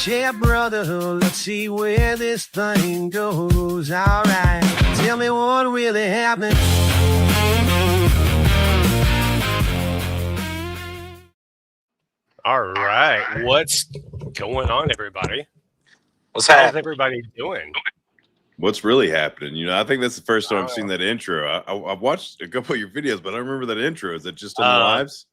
share brotherhood. Let's see where this thing goes. All right, tell me what really happened. All right, what's going on, everybody? What's How's happening? everybody doing? What's really happening? You know, I think that's the first time I've seen that intro. I've watched a couple of your videos, but I don't remember that intro. Is it just on the lives?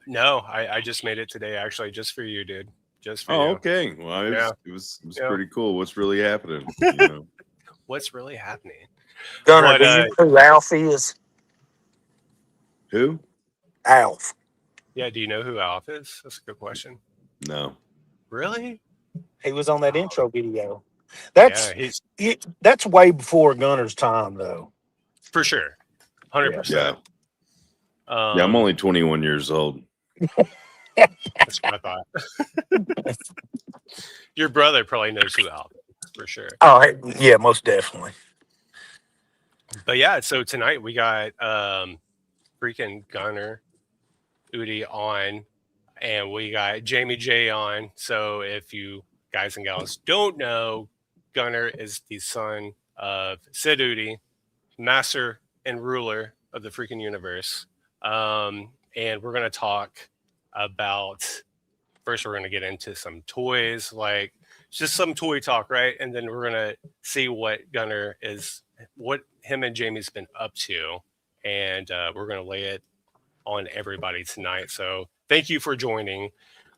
No, I just made it today, actually, just for you, dude. Just for Oh, you. okay. Well, it was Yeah. pretty cool. What's really happening? You know? What's really happening? Gunnar, But, do you know who Alf is? Who? Alf. Yeah, do you know who Alf is? That's a good question. No. Really? He was on that intro video. That's that's way before Gunner's time, though. For sure. 100%. Yeah. Yeah, I'm only 21 years old. That's what I thought. Your brother probably knows who Alf is, for sure. Oh, yeah, most definitely. But yeah, so tonight we got freaking Gunnar Eudy on, and we got Jamie J on. So if you guys and gals don't know, Gunnar is the son of Sid Justice, master and ruler of the freaking universe. And we're going to talk about, first we're going to get into some toys, like just some toy talk, right? And then we're going to see what Gunnar is, what him and Jamie's been up to. And we're going to lay it on everybody tonight. So thank you for joining.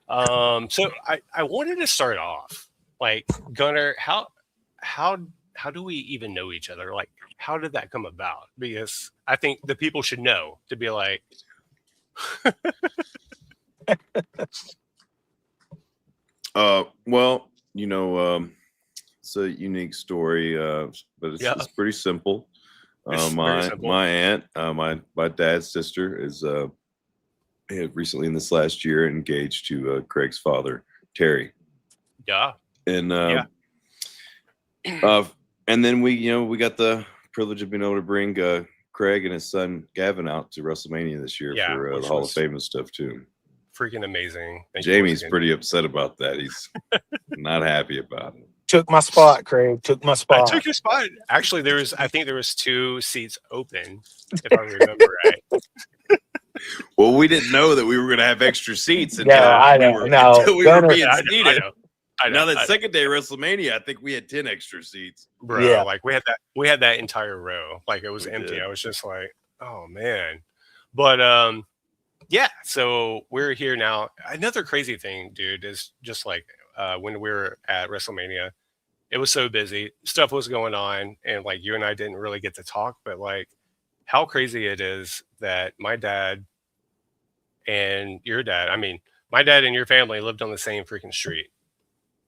So I wanted to start off, like, Gunnar, how do we even know each other? Like, how did that come about? Because I think the people should know, to be like, well, you know, it's a unique story, but it's pretty simple. My aunt, my dad's sister is recently in this last year engaged to Craig's father, Terry. Yeah. And and then we got the privilege of being able to bring Craig and his son Gavin out to WrestleMania this year for the Hall of Fame and stuff too. Freaking amazing. Jamie's pretty upset about that. He's not happy about it. Took my spot, Craig. Took my spot. I took your spot. Actually, I think there was 2 seats open, if I remember right. Well, we didn't know that we were going to have extra seats until we were being seated. Now that second day of WrestleMania, I think we had 10 extra seats. Bro, like we had that entire row. Like, it was empty. I was just like, oh man. But yeah, so we're here now. Another crazy thing, dude, is just like when we were at WrestleMania, it was so busy. Stuff was going on, and like you and I didn't really get to talk, but like how crazy it is that my dad and your dad, I mean, my dad and your family lived on the same freaking street.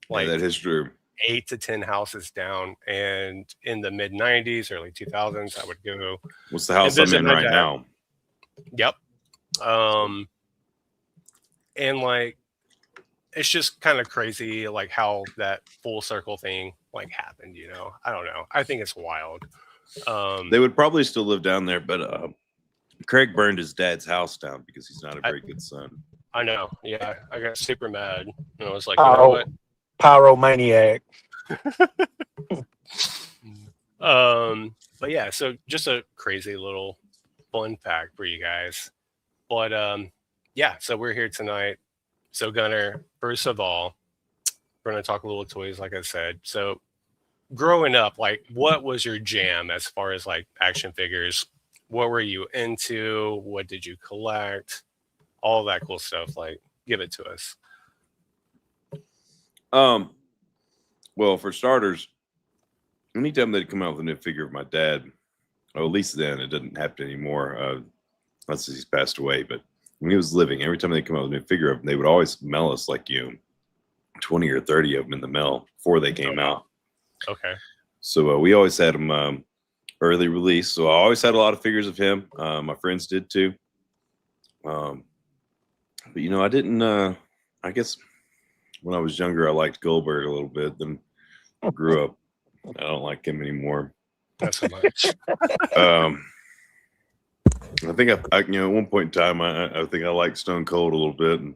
Like, that is true. 8 to 10 houses down, and in the mid 90s, early 2000s, I would go. What's the house I'm in right now? Yep. And like, it's just kind of crazy, like how that full circle thing like happened. You know, I don't know. I think it's wild. They would probably still live down there, but Craig burned his dad's house down because he's not a very good son. I know. Yeah, I got super mad, and I was like, you know what? Pyromaniac. But yeah, so just a crazy little fun fact for you guys. But yeah, so we're here tonight. So Gunnar, first of all, we're gonna talk a little toys, like I said. So growing up, like, what was your jam as far as like action figures? What were you into? What did you collect? All that cool stuff. Like, give it to us. Well, for starters, anytime they'd come out with a new figure of my dad, or at least then, it doesn't happen anymore, unless he's passed away. But when he was living, every time they come out with a new figure of him, they would always mail us like 20 or 30 of them in the mail before they came out. Okay. So we always had them early release. So I always had a lot of figures of him. My friends did too. But you know, I didn't. I guess when I was younger, I liked Goldberg a little bit. Then I grew up. I don't like him anymore. Not so much. I think I at one point in time, I think I liked Stone Cold a little bit, and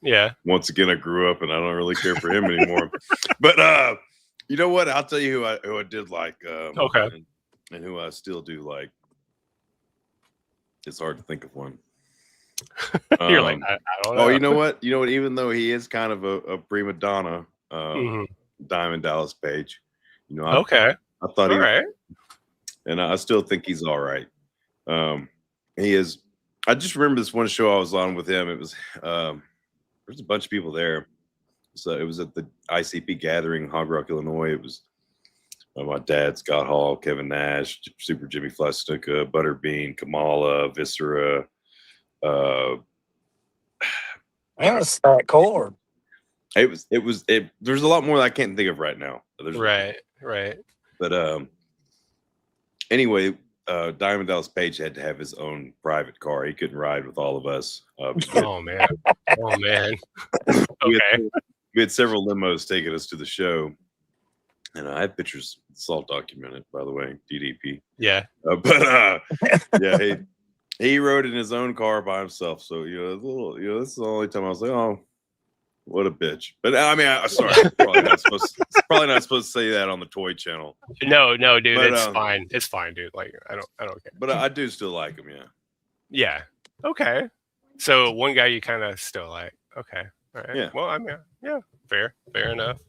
Yeah. Once again, I grew up and I don't really care for him anymore. But you know what? I'll tell you who I did like. Okay. And who I still do like. It's hard to think of one. You're like, I don't know. Oh, you know what? Even though he is kind of a prima donna, Diamond Dallas Page. Okay. I thought he all right. And I still think he's all right. He is. I just remember this one show I was on with him. It was there's a bunch of people there. So it was at the ICP gathering, Hog Rock, Illinois. It was my dad, Scott Hall, Kevin Nash, Super Jimmy Flestuca, Butterbean, Kamala, Viscera. That's that card. There's a lot more that I can't think of right now. Right. But anyway, Diamond Dallas Page had to have his own private car. He couldn't ride with all of us. Oh man. Okay. We had several limos taking us to the show, and I have pictures. It's all documented, by the way. DDP. Yeah. Yeah, he rode in his own car by himself. So this is the only time I was like, oh, what a bitch. But I mean, sorry, probably not supposed to say that on the Toy Channel. No, dude, but, it's fine. It's fine, dude. Like I don't care. But I do still like him. Yeah. Yeah. Okay. So one guy you kind of still like. Okay. All right. Yeah. Well, I mean, yeah, fair enough.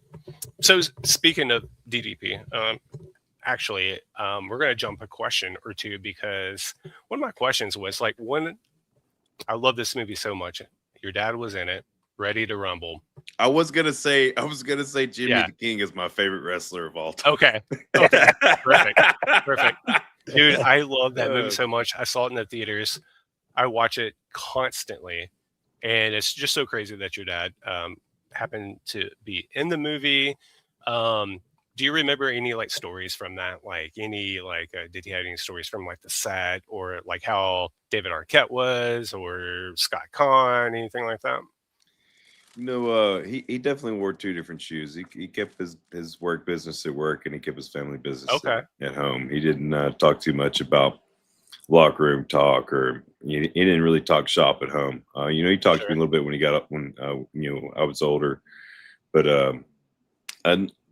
So speaking of DDP, actually, we're gonna jump a question or two because one of my questions was like, when I love this movie so much, your dad was in it, Ready to Rumble. I was gonna say Jimmy the King is my favorite wrestler of all time. Okay. Perfect. Dude, I love that movie so much. I saw it in the theaters. I watch it constantly. And it's just so crazy that your dad happened to be in the movie. Do you remember any like stories from that? Like any did he have any stories from like the set or like how David Arquette was or Scott Conn, anything like that? He definitely wore two different shoes. He kept his work business at work and he kept his family business at home. He didn't talk too much about locker room talk, or he didn't really talk shop at home. He talked to me a little bit when he got up when I was older, but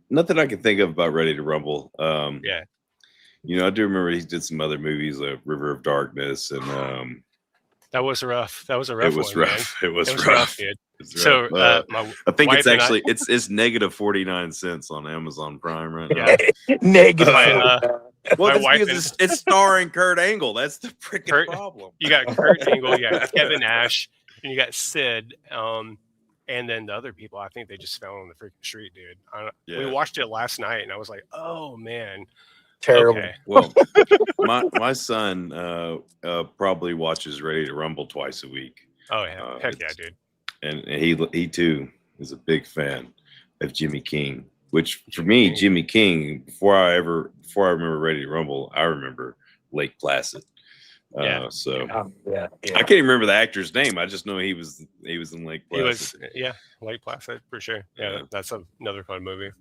nothing I can think of about Ready to Rumble. I do remember he did some other movies like River of Darkness, and that was rough. It was rough. It was rough, dude. So I think it's actually it's negative 49 cents on Amazon Prime right now. Negative. Well, it's starring Kurt Angle. That's the freaking problem. You got Kurt Angle, you got Kevin Nash, and you got Sid. And then the other people, I think they just fell on the freaking street, dude. We watched it last night, and I was like, oh man, terrible. Okay. Well, my son probably watches Ready to Rumble twice a week. Oh yeah, heck yeah, dude. And he too is a big fan of Jimmy King. Which for me, Jimmy King, before I remember Ready to Rumble, I remember Lake Placid. I can't even remember the actor's name. I just know he was in Lake Placid. Lake Placid for sure. Yeah, that's another fun movie.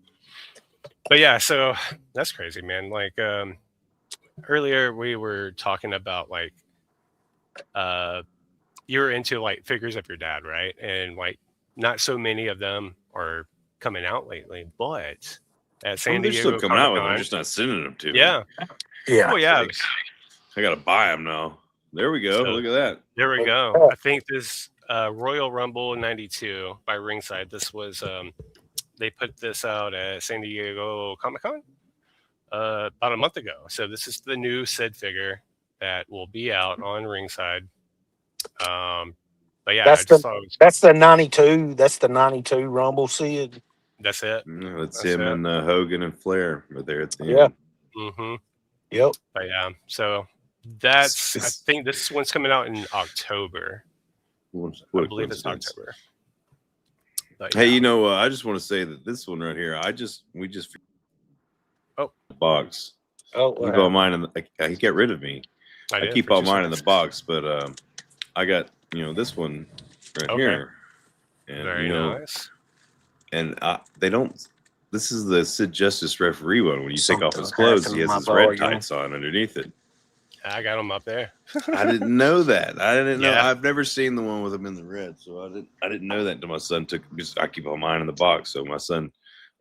But yeah, so that's crazy, man. Like earlier we were talking about like you were into like figures of your dad, right? And like not so many of them are coming out lately, but at San Diego, they're still coming out with them. I'm just not sending them to me. Yeah. Oh yeah. I gotta buy them now. There we go. Look at that. There we go. I think this Royal Rumble '92 by Ringside. This was they put this out at San Diego Comic-Con about a month ago. So this is the new Sid figure that will be out on Ringside. But yeah, that's the 92. That's the 92 Rumble Sid. That's it. That's him and Hogan and Flair right there at the end. Yeah. Mm-hmm. Yep. But yeah, so that's. I think this one's coming out in October. I believe it's October. But, hey, I just want to say that this one right here, we just box. Oh, keep all mine he got rid of me. I keep all mine in the box, but I got this one right here, and very nice. And they don't. This is the Sid Justice referee one. When you take off his clothes, he has his red tights on underneath it. I got him up there. I didn't know that. I didn't know. Yeah. I've never seen the one with him in the red, so I didn't know that until my son took. Because I keep all mine in the box, so my son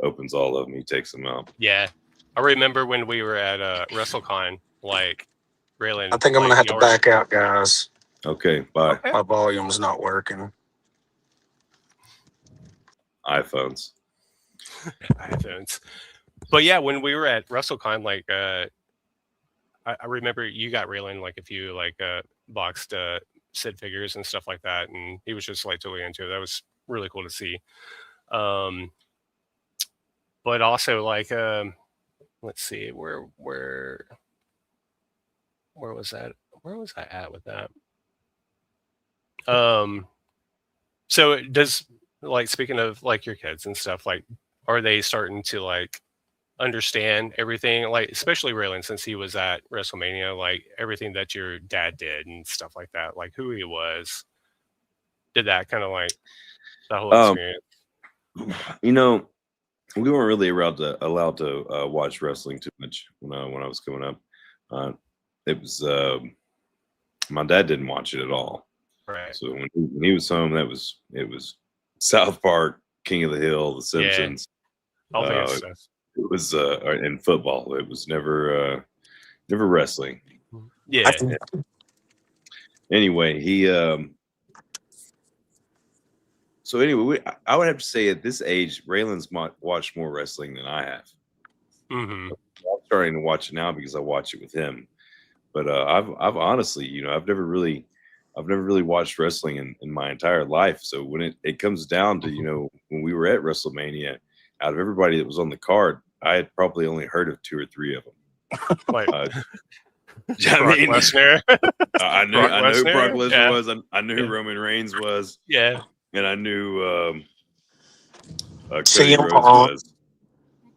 opens all of them. He takes them out. Yeah, I remember when we were at WrestleCon, like, really. I think I'm gonna have to back out, guys. Okay, bye. Okay. My volume's not working. iPhones. But yeah, when we were at WrestleCon, like, I remember you got Raylan like a few like boxed Sid figures and stuff like that, and he was just like totally into it. That was really cool to see. But also like let's see, where was that? Where was I at with that? So does, like, speaking of like your kids and stuff, like, are they starting to like understand everything, like especially Raylan, since he was at WrestleMania, like everything that your dad did and stuff like that, like who he was, did that kind of like the whole experience? You know, we weren't really allowed to watch wrestling too much when I was coming up. It was my dad didn't watch it at all. Right. So when he was home, it was South Park, King of the Hill, The Simpsons. All the good stuff. It was in football. It was never wrestling. Yeah. Anyway, he so anyway, I would have to say at this age, Raylan's watched more wrestling than I have. Mm-hmm. I'm starting to watch it now because I watch it with him. But I've honestly, I've never really watched wrestling in my entire life. So when it comes down to, when we were at WrestleMania, out of everybody that was on the card, I had probably only heard of 2 or 3 of them. Like, Brock Lesnar. I knew who Brock Lesnar was. I knew who Yeah. Roman Reigns was. Yeah. And I knew Cody CM Rhodes Punk. was.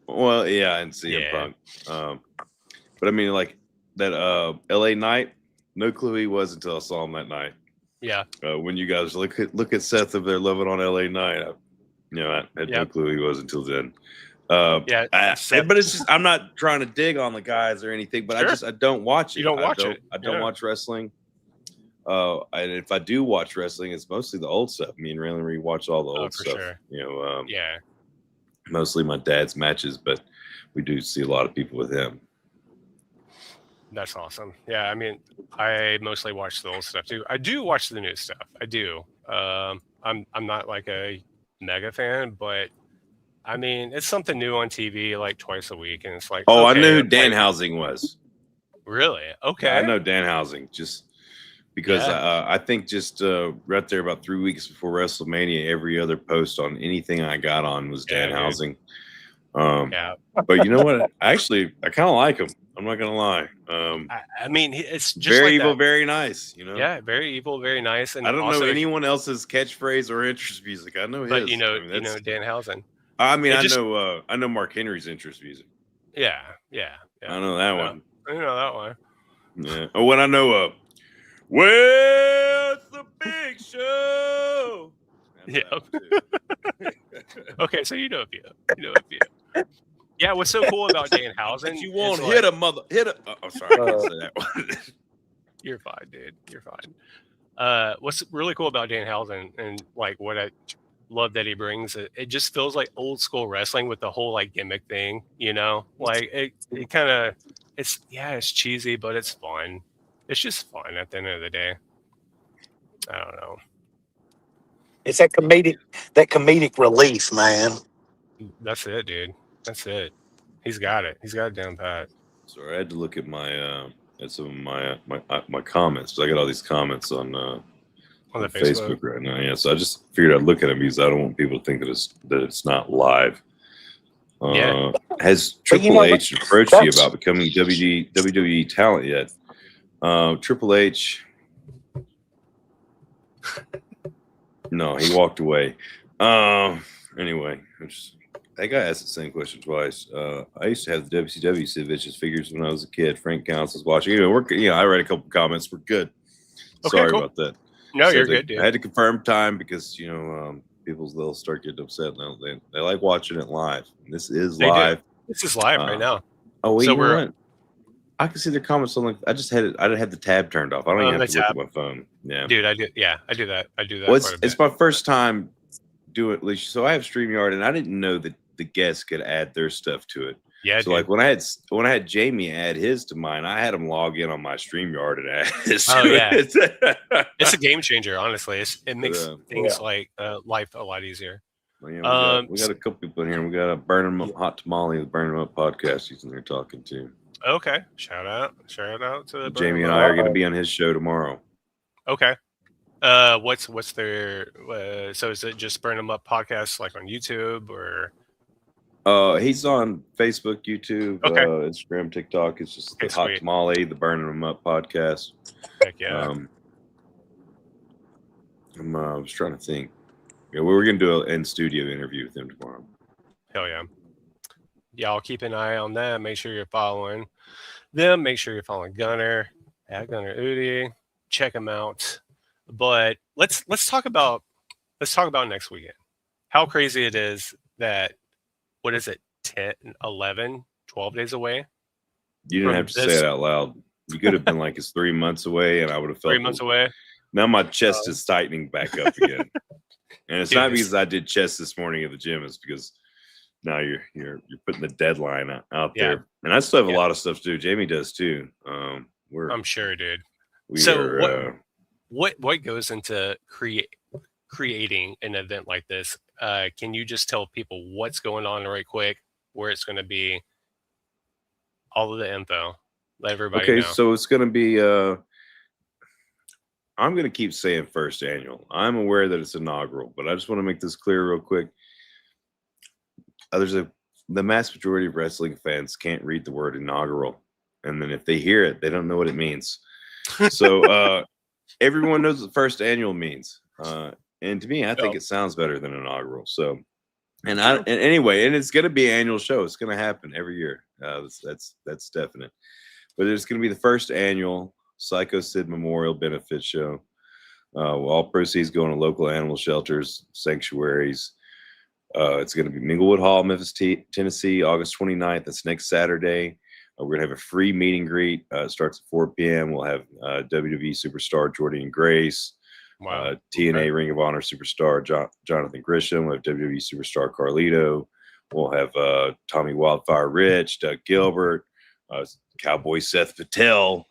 Well, yeah, and CM Punk. But I mean, like that LA night, no clue who he was until I saw him that night. Yeah. When you guys look at Seth if they're loving on LA night, I had no clue who he was until then. But it's just, I'm not trying to dig on the guys or anything, but I don't watch it. You don't watch it. I don't watch wrestling. And if I do watch wrestling, it's mostly the old stuff. Me and Raylan watch all the old stuff. Sure. Mostly my dad's matches, but we do see a lot of people with him. That's awesome. Yeah, I mean, I mostly watch the old stuff too. I do watch the new stuff. I do. I'm not like a mega fan, but I mean, it's something new on TV like twice a week, and it's like, I knew who Danhausen was. Really? Okay. Yeah, I know Danhausen just because I think just right there about 3 weeks before WrestleMania, every other post on anything I got on was Danhausen. But you know what? I kind of like him. I'm not gonna lie. I mean, it's just very like evil, that. Very nice. Yeah, very evil, very nice. And I don't also, know anyone else's catchphrase or interest music. I know his. But you know Danhausen. I mean, I know Mark Henry's interest music. Yeah. I know that one. I know that one. Yeah. Oh, when I know where's the big show? Okay, so you know a few. Yeah, what's so cool about Danhausen? You won't hit a mother. Hit a. Oh, sorry. I can't say that one. You're fine, dude. You're fine. What's really cool about Danhausen and like what I love that he brings, it just feels like old school wrestling with the whole like gimmick thing, like it kind of, it's cheesy, but it's fun. It's just fun at the end of the day. I don't know. It's that comedic relief, man. That's it, dude. That's it. He's got it. He's got it down pat. Sorry, I had to look at my at some of my comments. So I got all these comments on the Facebook right now. Yeah, so I just figured I'd look at them because I don't want people to think that it's not live. Has Triple H approached you about becoming WWE talent yet? Triple H. No, he walked away. Anyway, that guy asked the same question twice. I used to have the WCW Sid Vicious figures when I was a kid. Frank Counts was watching. I read a couple comments. We're good. Okay, Sorry cool. about that. No, you're good, dude. I had to confirm time because they'll start getting upset now. They like watching it live. This is live. This is live right now. Oh, wait, so I can see their comments on. Like, I had the tab turned off. I don't even have to look at my phone. Yeah, dude, I do. Yeah, I do that. Well, Quite a bit. it's my first time doing it. So I have StreamYard, and I didn't know that the guests could add their stuff to it. Yeah. So like when I had Jamie add his to mine, I had him log in on my StreamYard and add his. Oh yeah, it's a game changer. Honestly, it makes things like life a lot easier. Well, yeah, we got a couple people in here. We got a Burning Up Hot Tamale, the Burning Up podcast. He's in there talking to. Okay, shout out to Jamie and I are going to be on his show tomorrow. Okay. What's their? So is it just Burn 'Em Up podcast like on YouTube or? He's on Facebook, YouTube, Instagram, TikTok. It's just the Hot Tamale, the Burning 'Em Up podcast. Heck yeah. I was trying to think. Yeah, we were going to do an in-studio interview with him tomorrow. Hell yeah. Y'all keep an eye on that. Make sure you're following them. Make sure you're following Gunnar at Gunnar Eudy. Check him out. But let's talk about next weekend. How crazy it is that, what is it, 10, 11, 12 days away? You didn't have to say it out loud. You could have been like, it's 3 months away, and I would have felt 3 months away. Now my chest is tightening back up again. And it's not because I did chest this morning at the gym. It's because now you're putting the deadline out there. And I still have a lot of stuff to do. Jamie does too. I'm sure, dude. What goes into creating an event like this? Can you just tell people what's going on right quick, where it's going to be, all of the info? Let everybody know. So it's going to be I'm going to keep saying first annual. I'm aware that it's inaugural, but I just want to make this clear real quick. The mass majority of wrestling fans can't read the word inaugural, and then if they hear it, they don't know what it means. So everyone knows what first annual means, and to me, I think it sounds better than inaugural. So, and anyway, and it's going to be an annual show. It's going to happen every year. That's definite. But it's going to be the first annual Sycho Sid Memorial Benefit Show. All proceeds going to local animal shelters, sanctuaries. It's going to be Minglewood Hall, Memphis, Tennessee, August 29th. That's next Saturday. We're going to have a free meet and greet. It starts at 4 p.m. We'll have WWE superstar Jordan Grace, TNA Ring of Honor superstar Jonathan Grisham. We'll have WWE superstar Carlito. We'll have Tommy Wildfire Rich, Doug Gilbert, Cowboy Seth Patel.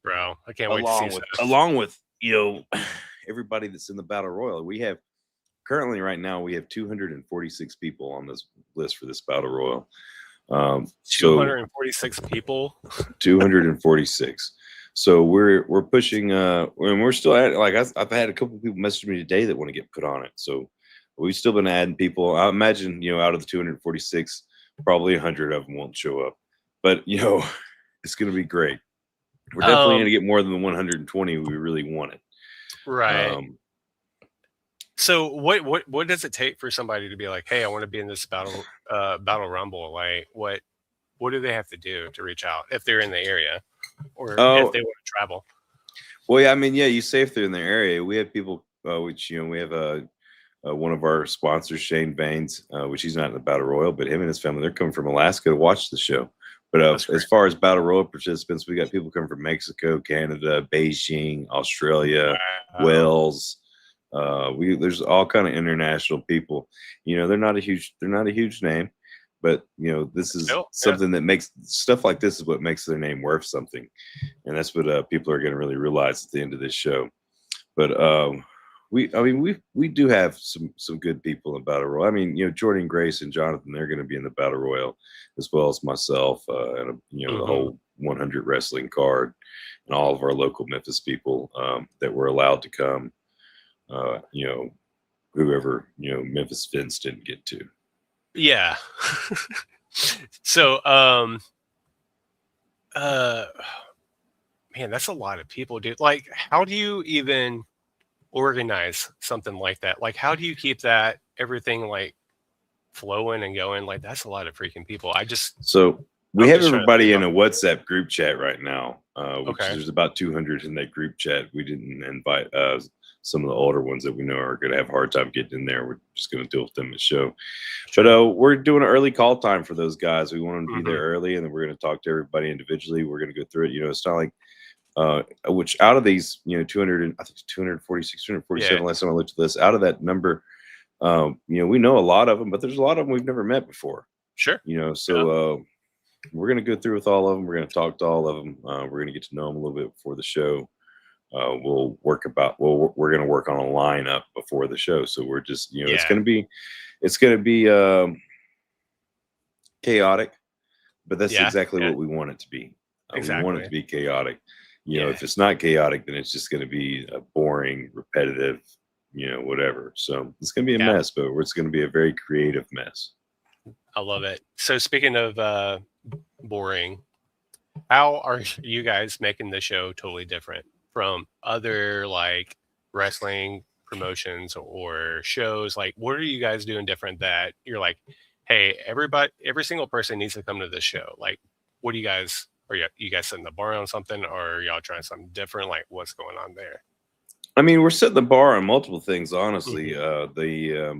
Bro, I can't wait to see that. Along with, everybody that's in the Battle Royal. We have currently right now, we have 246 people on this list for this Battle Royal. 246 people. 246. So we're pushing, and we're still at, like, I've had a couple of people message me today that want to get put on it. So we've still been adding people. I imagine, out of the 246, probably 100 of them won't show up. But, it's going to be great. We're definitely going to get more than the 120 we really wanted. Right. So what does it take for somebody to be like, hey, I want to be in this battle rumble? Like, what do they have to do to reach out if they're in the area or if they want to travel? Well, yeah, I mean, you say if they're in the area. We have people, which, we have one of our sponsors, Shane Baines, which he's not in the Battle Royal, but him and his family, they're coming from Alaska to watch the show. But as far as Battle Royal participants, we got people coming from Mexico, Canada, Beijing, Australia, Wales. There's all kind of international people. They're not a huge name, but this is something that makes stuff like this is what makes their name worth something, and that's what people are going to really realize at the end of this show. But we do have some good people in Battle Royal. I mean, Jordan Grace and Jonathan, they're going to be in the Battle Royal, as well as myself, and the whole 100 wrestling card, and all of our local Memphis people that were allowed to come. Whoever Memphis Vince didn't get to. Yeah. So, man, that's a lot of people, dude. Like, how do you even organize something like that? Like, how do you keep everything like flowing and going? Like, that's a lot of freaking people. We have everybody in a WhatsApp group chat right now, which there's about 200 in that group chat. We didn't invite some of the older ones that we know are going to have a hard time getting in there. We're just going to deal with them at the show. But we're doing an early call time for those guys. We want them to be there early, and then we're going to talk to everybody individually. We're going to go through it. It's not like which out of these, 200, I think 246, 247 last time I looked at this, out of that number, we know a lot of them, but there's a lot of them we've never met before. Sure. So we're going to go through with all of them. We're going to talk to all of them. We're going to get to know them a little bit before the show. We're going to work on a lineup before the show. So we're just, it's going to be chaotic, but that's exactly what we want it to be. We want it to be chaotic. If it's not chaotic, then it's just going to be a boring, repetitive, whatever. So it's going to be a mess, but it's going to be a very creative mess. I love it. So speaking of boring, how are you guys making the show totally different from other like wrestling promotions or shows? Like, what are you guys doing different that you're like, hey, every single person needs to come to this show? Like, what do you guys, are you guys setting the bar on something, or are y'all trying something different? Like, what's going on there? I mean, we're setting the bar on multiple things, honestly. There's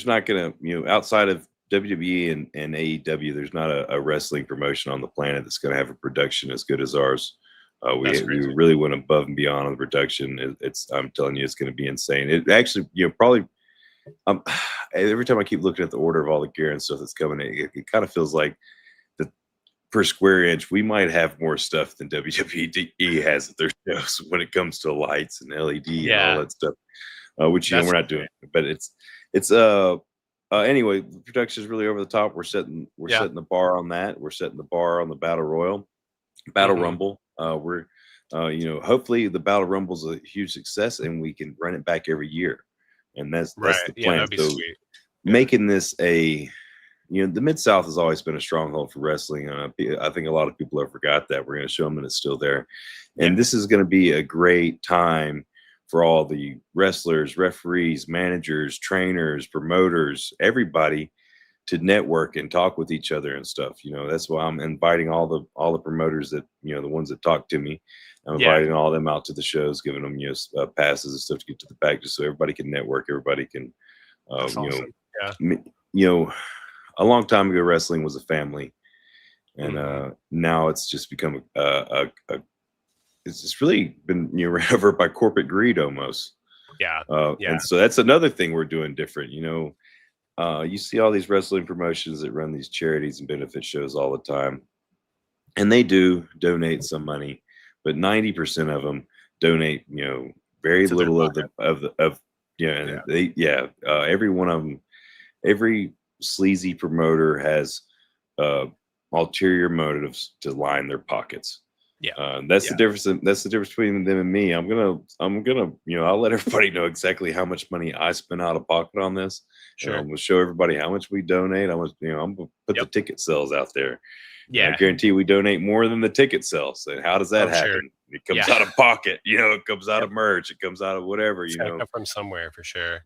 not going to, outside of WWE and AEW, there's not a wrestling promotion on the planet that's going to have a production as good as ours. We really went above and beyond on the production. I'm telling you, it's going to be insane. It actually, probably, every time I keep looking at the order of all the gear and stuff that's coming, it kind of feels like that per square inch, we might have more stuff than WWE has at their shows when it comes to lights and LED and all that stuff, which, we're not doing. But anyway, the production is really over the top. We're setting the bar on that. We're setting the bar on the Battle Rumble. We're hopefully the Battle Rumble's a huge success and we can run it back every year. And that's the plan. That'd be sweet. Making this the Mid-South has always been a stronghold for wrestling. I think a lot of people have forgot that. We're going to show them that it's still there. And this is going to be a great time for all the wrestlers, referees, managers, trainers, promoters, everybody to network and talk with each other and stuff. That's why I'm inviting all the promoters that, the ones that talk to me. I'm inviting all of them out to the shows, giving them, passes and stuff to get to the back, just so everybody can network. Everybody can, awesome. A long time ago, wrestling was a family, and now it's just become it's just really been ran over by corporate greed almost. And so that's another thing we're doing different. You see all these wrestling promotions that run these charities and benefit shows all the time, and they do donate some money, but 90% of them donate, very little every one of them, every sleazy promoter has ulterior motives to line their pockets. That's the difference. That's the difference between them and me. I'm gonna, I'll let everybody know exactly how much money I spent out of pocket on this. Sure. I'm gonna show everybody how much we donate. I'm gonna put the ticket sales out there. Yeah. I guarantee we donate more than the ticket sales. And how does that happen? Sure. It comes out of pocket. It comes out of merch. It comes out of whatever. It's gotta come from somewhere for sure.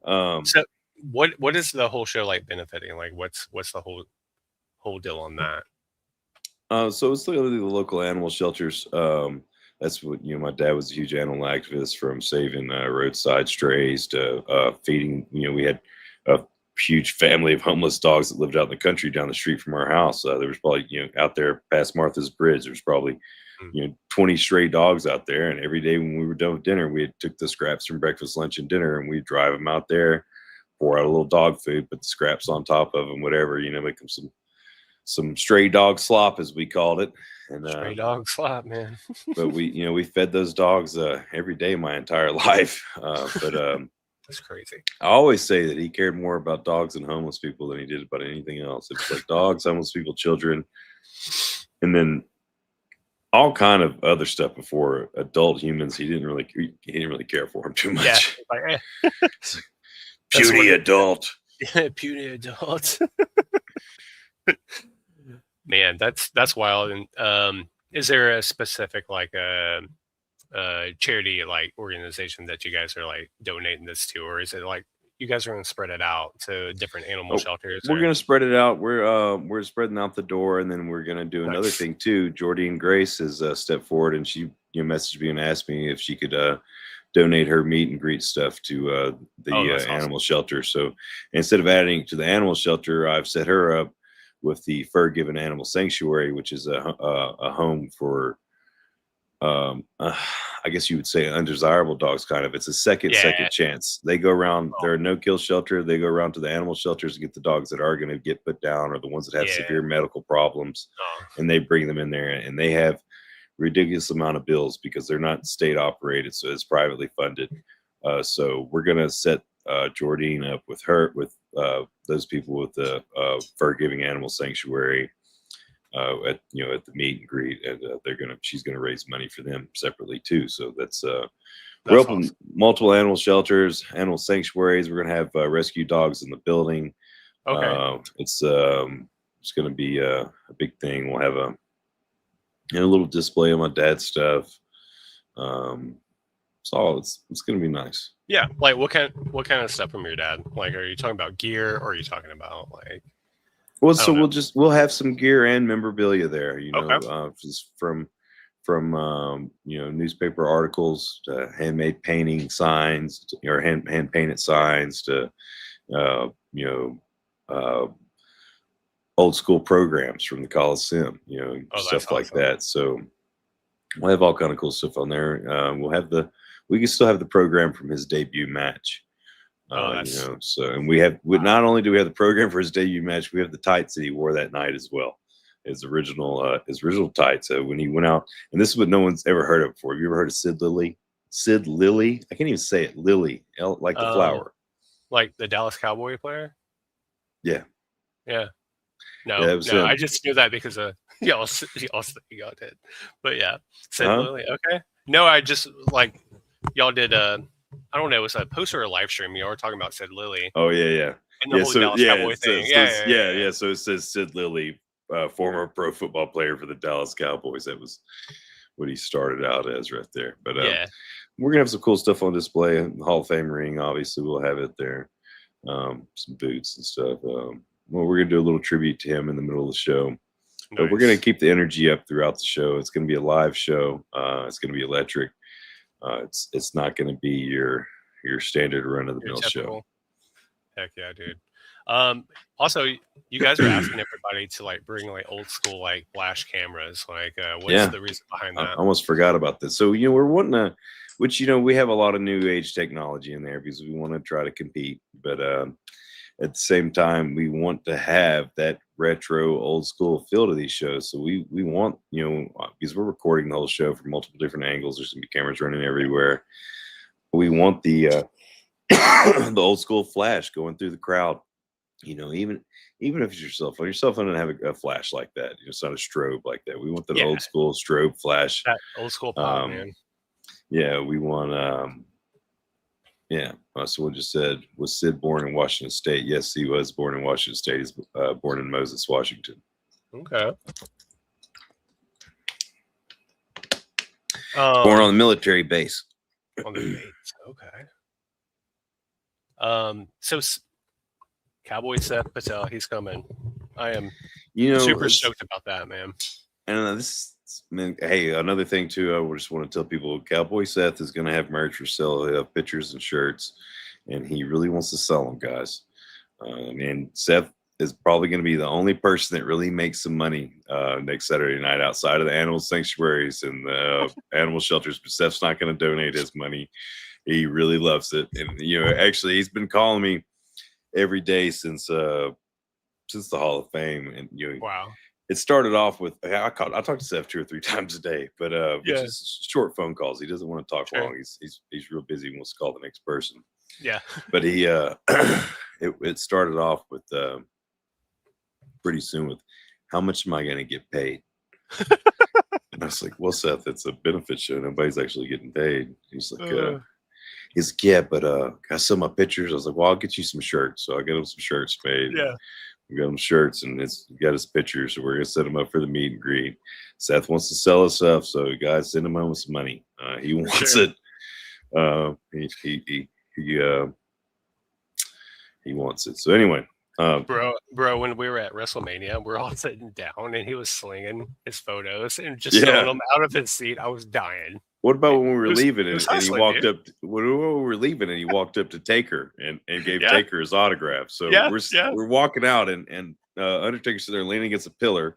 So what is the whole show like benefiting? Like what's the whole deal on that? So it's literally the local animal shelters. That's what, my dad was a huge animal activist, from saving roadside strays to feeding. We had a huge family of homeless dogs that lived out in the country down the street from our house. There was probably, out there past Martha's Bridge, there was probably, 20 stray dogs out there. And every day when we were done with dinner, we took the scraps from breakfast, lunch, and dinner, and we'd drive them out there, pour out a little dog food, put the scraps on top of them, whatever, make them some stray dog slop, as we called it. And stray dog slop, man. But we fed those dogs every day my entire life. But that's crazy. I always say that he cared more about dogs and homeless people than he did about anything else. It was like dogs, homeless people, children, and then all kind of other stuff before adult humans. He didn't really care for them too much. Yeah, puny adult. Puny adult. Man, that's wild. And is there a specific charity organization that you guys are donating this to, or is it you guys are going to spread it out to different animal shelters? We're going to spread it out. We're spreading out the door, and then we're going to do another thing too. Jordine Grace has stepped forward, and she messaged me and asked me if she could donate her meet and greet stuff to the animal shelter. So instead of adding to the animal shelter, I've set her up with the Fur Given Animal Sanctuary, which is a home for, I guess you would say, undesirable dogs. Kind of, it's a second chance. They go around. They're a no-kill shelter. They go around to the animal shelters and get the dogs that are going to get put down, or the ones that have severe medical problems, and they bring them in there, and they have ridiculous amount of bills because they're not state operated, so it's privately funded. So we're gonna set Jordine up with those people with the Fur Giving Animal Sanctuary at the meet and greet, and she's gonna raise money for them separately too. So that's we're open awesome. Multiple animal shelters, animal sanctuaries. We're gonna have rescue dogs in the building. Okay, it's gonna be a big thing. We'll have a little display of my dad's stuff. So it's gonna be nice. Yeah, like what kind of stuff from your dad? Like, are you talking about gear, or are you talking about like? Well, so we'll have some gear and memorabilia there. Just from newspaper articles to handmade painting signs, or hand painted signs to old school programs from the Coliseum, stuff like that. So we'll have all kind of cool stuff on there. We can still have the program from his debut match. And not only do we have the program for his debut match, we have the tights that he wore that night as well. His original tights. When he went out, and this is what no one's ever heard of before. Have you ever heard of Sid Lilly? Sid Lilly? I can't even say it. Lily, like the flower. Like the Dallas Cowboy player? Yeah. Yeah. No, I just knew that because y'all did. But yeah, Sid Lilly. Okay. No, I just like y'all did I don't know, it was a poster or a live stream. Y'all were talking about Sid Lilly. Oh yeah. And the whole Dallas Cowboy thing. So it says Sid Lilly, former pro football player for the Dallas Cowboys. That was what he started out as right there. But we're gonna have some cool stuff on display. The Hall of Fame ring, obviously, we'll have it there. Some boots and stuff. Well, we're going to do a little tribute to him in the middle of the show. Nice. But we're going to keep the energy up throughout the show. It's going to be a live show. It's going to be electric. It's not going to be your standard run-of-the-mill show. Heck yeah, dude. Also, you guys are asking everybody to like bring like old school like flash cameras. Like, what's the reason behind that? I almost forgot about this. So, we're wanting to, which, we have a lot of new age technology in there because we want to try to compete. But at the same time, we want to have that retro old school feel to these shows. So we want, because we're recording the whole show from multiple different angles, there's gonna be cameras running everywhere. We want the the old school flash going through the crowd. Even if it's your cell phone doesn't have a flash like that. It's not a strobe like that. We want that old school strobe flash. That old school pop, man. Yeah, we want someone just said, was Sid born in Washington State? Yes, he was born in Washington State. He's born in Moses, Washington. Okay. Born on the military base. On the base, okay. So Cowboy Seth Patel, he's coming. I am super stoked about that, man. And hey, another thing too, I just want to tell people, Cowboy Seth is going to have merch for sale. He'll have pictures and shirts, and he really wants to sell them, guys. And Seth is probably going to be the only person that really makes some money next Saturday night outside of the animal sanctuaries and the animal shelters. But Seth's not going to donate his money. He really loves it, and actually, he's been calling me every day since the Hall of Fame, and wow. It started off with I talked to Seth 2 or 3 times a day, but just short phone calls. He doesn't want to talk long. He's real busy. He wants to call the next person. Yeah. But he it started off with pretty soon with, how much am I going to get paid? And I was like, well, Seth, it's a benefit show. Nobody's actually getting paid. He's like, yeah, but I sell my pictures. I was like, well, I'll get you some shirts. So I got him some shirts made. Yeah. We got him shirts, and it's got his pictures, so we're gonna set him up for the meet and greet. Seth wants to sell his stuff, so guys, send him home with some money. He wants it. He wants it. So anyway, bro, when we were at WrestleMania, we're all sitting down, and he was slinging his photos and just throwing them out of his seat. I was dying. What about when we were It was- leaving it was and he hustling, walked dude. up? When we were leaving and he walked up to Taker and gave Yeah. Taker his autograph. So Yeah, we're yeah. we're walking out and Undertaker's there leaning against a pillar,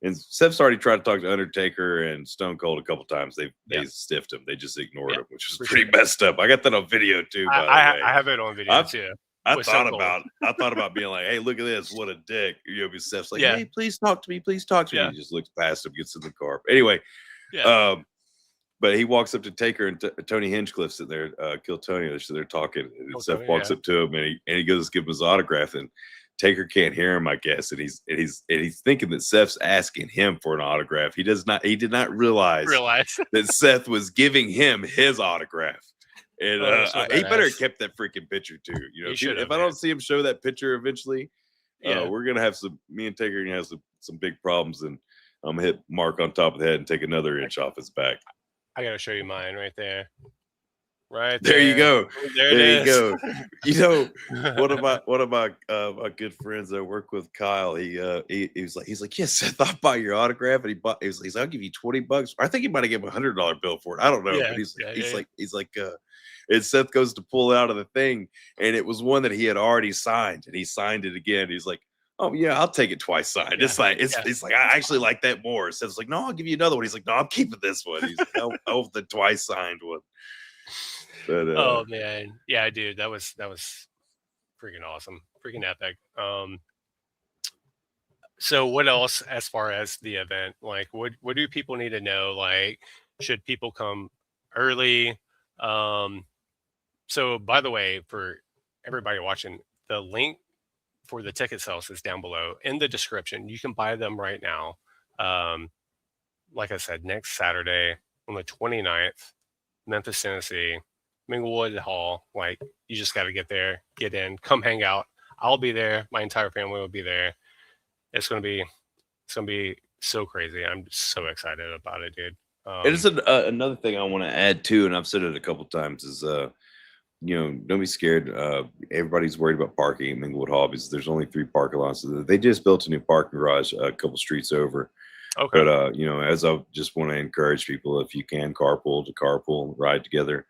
and Seth's already tried to talk to Undertaker and Stone Cold a couple times. They stiffed him. They just ignored him, which was pretty messed up. I got that on video too. By the way, I have it on video too. I thought about being like, hey, look at this, what a dick. You know, because Seth's like, hey, please talk to me, please talk to me. He just looks past him, gets in the car. Anyway, but he walks up to Taker and Tony Hinchcliffe sitting there, Kill Tony. So they're talking, and Seth walks up to him and he goes to give him his autograph, and Taker can't hear him, I guess, and he's thinking that Seth's asking him for an autograph. He did not realize that Seth was giving him his autograph. And he better have kept that freaking picture too. You know, if I don't see him show that picture eventually, we're gonna have me and Taker are gonna have some big problems, and I'm gonna hit Mark on top of the head and take another inch off his back. I gotta show you mine right there. Right there you go. There you go. You know, one of my good friends that I work with, Kyle. He's like, yes, Seth, I'll buy your autograph, and he's like, I'll give you $20. I think he might have given him $100 bill for it. I don't know, but he's like, and Seth goes to pull out of the thing, and it was one that he had already signed, and he signed it again. He's like, oh yeah, I'll take it twice signed. It's like I actually like that more. Seth's like, no, I'll give you another one. He's like, no, I'm keeping this one. He's like, oh, the twice signed one. But, oh man, yeah, dude, that was freaking awesome, freaking epic. So what else as far as the event? Like, what do people need to know? Like, should people come early? So by the way, for everybody watching, the link for the ticket sales is down below in the description. You can buy them right now. Like I said, next Saturday on the 29th, Memphis, Tennessee, Minglewood Hall. Like, you just got to get there, get in, come hang out. I'll be there. My entire family will be there. It's gonna be so crazy. I'm so excited about it, dude. It is another thing I want to add too, and I've said it a couple times, is don't be scared. Everybody's worried about parking at Minglewood Hall because there's only 3 parking lots. They just built a new parking garage a couple streets over. Okay. But as I just want to encourage people, if you can carpool, ride together.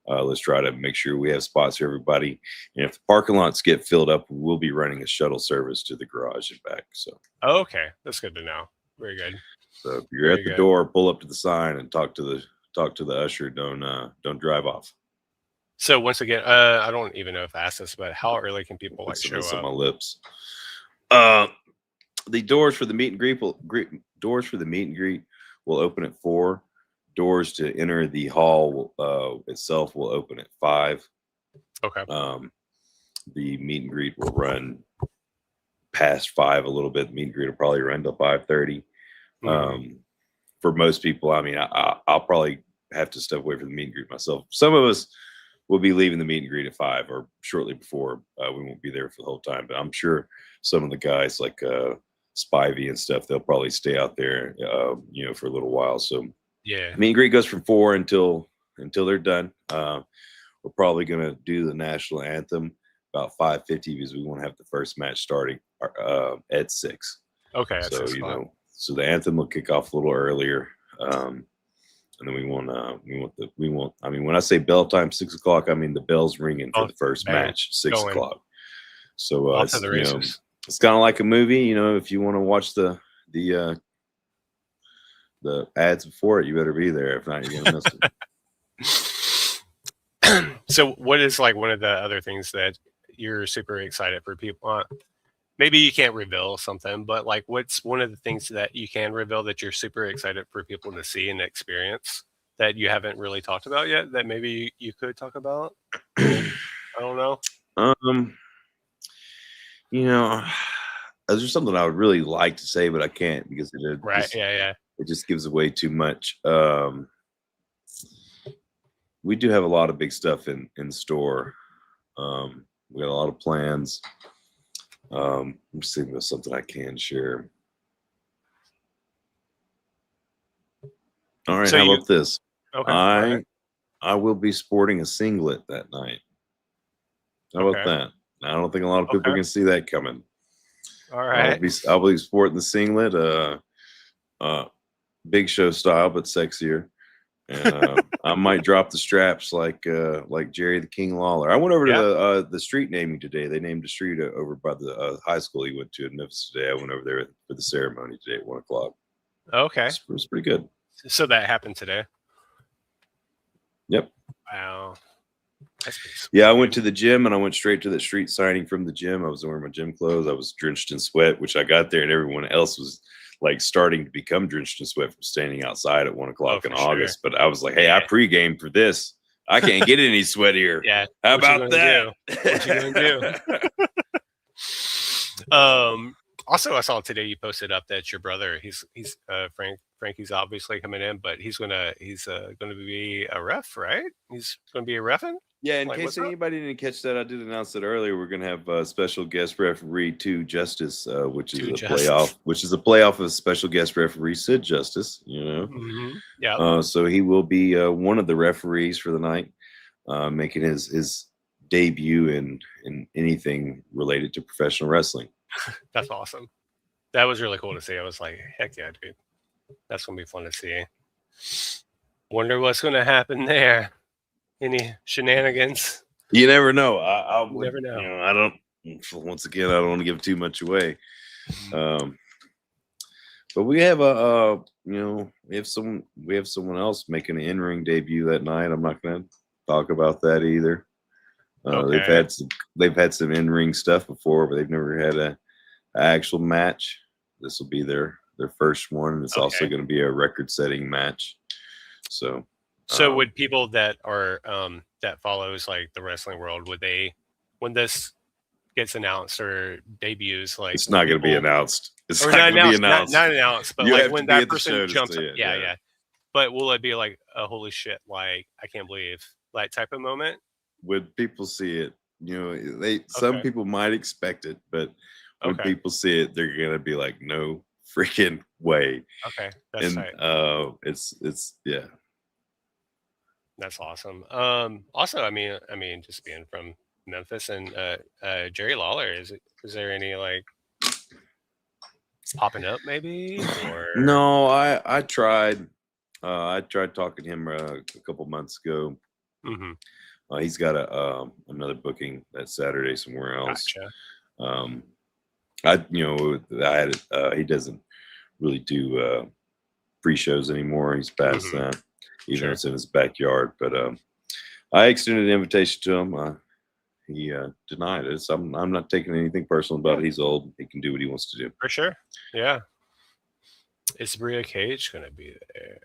Let's try to make sure we have spots for everybody. And if the parking lots get filled up, we'll be running a shuttle service to the garage and back. So okay, that's good to know. Very good. So if you're at the door, pull up to the sign and talk to the usher. Don't drive off. So once again, I don't even know if I asked this, but how early can people show up? On my lips. The doors for the meet and greet will open at 4. Doors to enter the hall itself will open at 5. Okay. The meet and greet will run past 5 a little bit. The meet and greet will probably run till 5:30. For most people, I mean, I'll probably have to step away from the meet and greet myself. Some of us will be leaving the meet and greet at 5 or shortly before. We won't be there for the whole time, but I'm sure some of the guys like Spivey and stuff, they'll probably stay out there, for a little while. So yeah, meet and greet goes from 4 until they're done. We're probably going to do the national anthem about 5:50 because we want to have the first match starting at 6. Okay. So so the anthem will kick off a little earlier, and then we want. I mean, when I say bell time 6 o'clock, I mean the bells ringing for the first match 6 o'clock. So it's it's kind of like a movie. If you want to watch the ads before it, you better be there. If not, you're gonna miss it. So what is like one of the other things that you're super excited for people? Maybe you can't reveal something, but like what's one of the things that you can reveal that you're super excited for people to see and experience that you haven't really talked about yet that maybe you could talk about? I don't know. There's something I would really like to say, but I can't because it just gives away too much. We do have a lot of big stuff in store. We got a lot of plans. I'm just thinking of something I can share. All right, so how about this? Okay. I will be sporting a singlet that night. How about that? I don't think a lot of people can see that coming. All right. I'll be sporting the singlet, Big Show style, but sexier. And I might drop the straps like Jerry the King Lawler. I went over to the street naming today. They named a street over by the high school he went to in Memphis today. I went over there for the ceremony today at 1 o'clock. Okay. It was pretty good. So that happened today? Yep. Wow. Yeah, I went to the gym and I went straight to the street signing from the gym. I was wearing my gym clothes. I was drenched in sweat, which I got there and everyone else was like starting to become drenched in sweat from standing outside at 1 o'clock in August. But I was like, hey, I pregame for this. I can't get any sweatier. Yeah. How about that? What you gonna do? Also, I saw today you posted up that your brother, he's Frankie's obviously coming in, but he's gonna be a ref, right? He's gonna be a reffing. Yeah, in case anybody didn't catch that, I did announce that earlier. We're gonna have a special guest referee, Sid Justice, which is a playoff of special guest referee Sid Justice. You know, yeah. So he will be one of the referees for the night, making his debut in anything related to professional wrestling. That's awesome. That was really cool to see. I was like, heck yeah, dude. That's going to be fun to see. Wonder what's going to happen there. Any shenanigans? You never know. I never know. You know, I don't. Once again, I don't want to give too much away. But we have we have someone else making an in-ring debut that night. I'm not going to talk about that either. Okay. They've had some in-ring stuff before, but they've never had an actual match. This will be their first one, and it's also going to be a record-setting match. So would people that are that follows like the wrestling world, when this gets announced or debuts, like it's not going to be announced. It's not going to be announced. Not announced, but like when that person jumps, yeah. But will it be like a holy shit, like I can't believe, like type of moment? When people see it, some people might expect it, but when people see it, they're gonna be like, "No freaking way!" Okay, that's right. It's yeah, that's awesome. Also, I mean, just being from Memphis and Jerry Lawler, is there any like popping up maybe? Or no, I tried talking to him a couple months ago. Mm-hmm. He's got another booking that Saturday somewhere else. Gotcha. He doesn't really do pre-shows anymore. He's past that, even though it's in his backyard. But I extended an invitation to him. He denied it. So I'm not taking anything personal about it. He's old. He can do what he wants to do. For sure. Yeah. Is Bria Cage going to be there?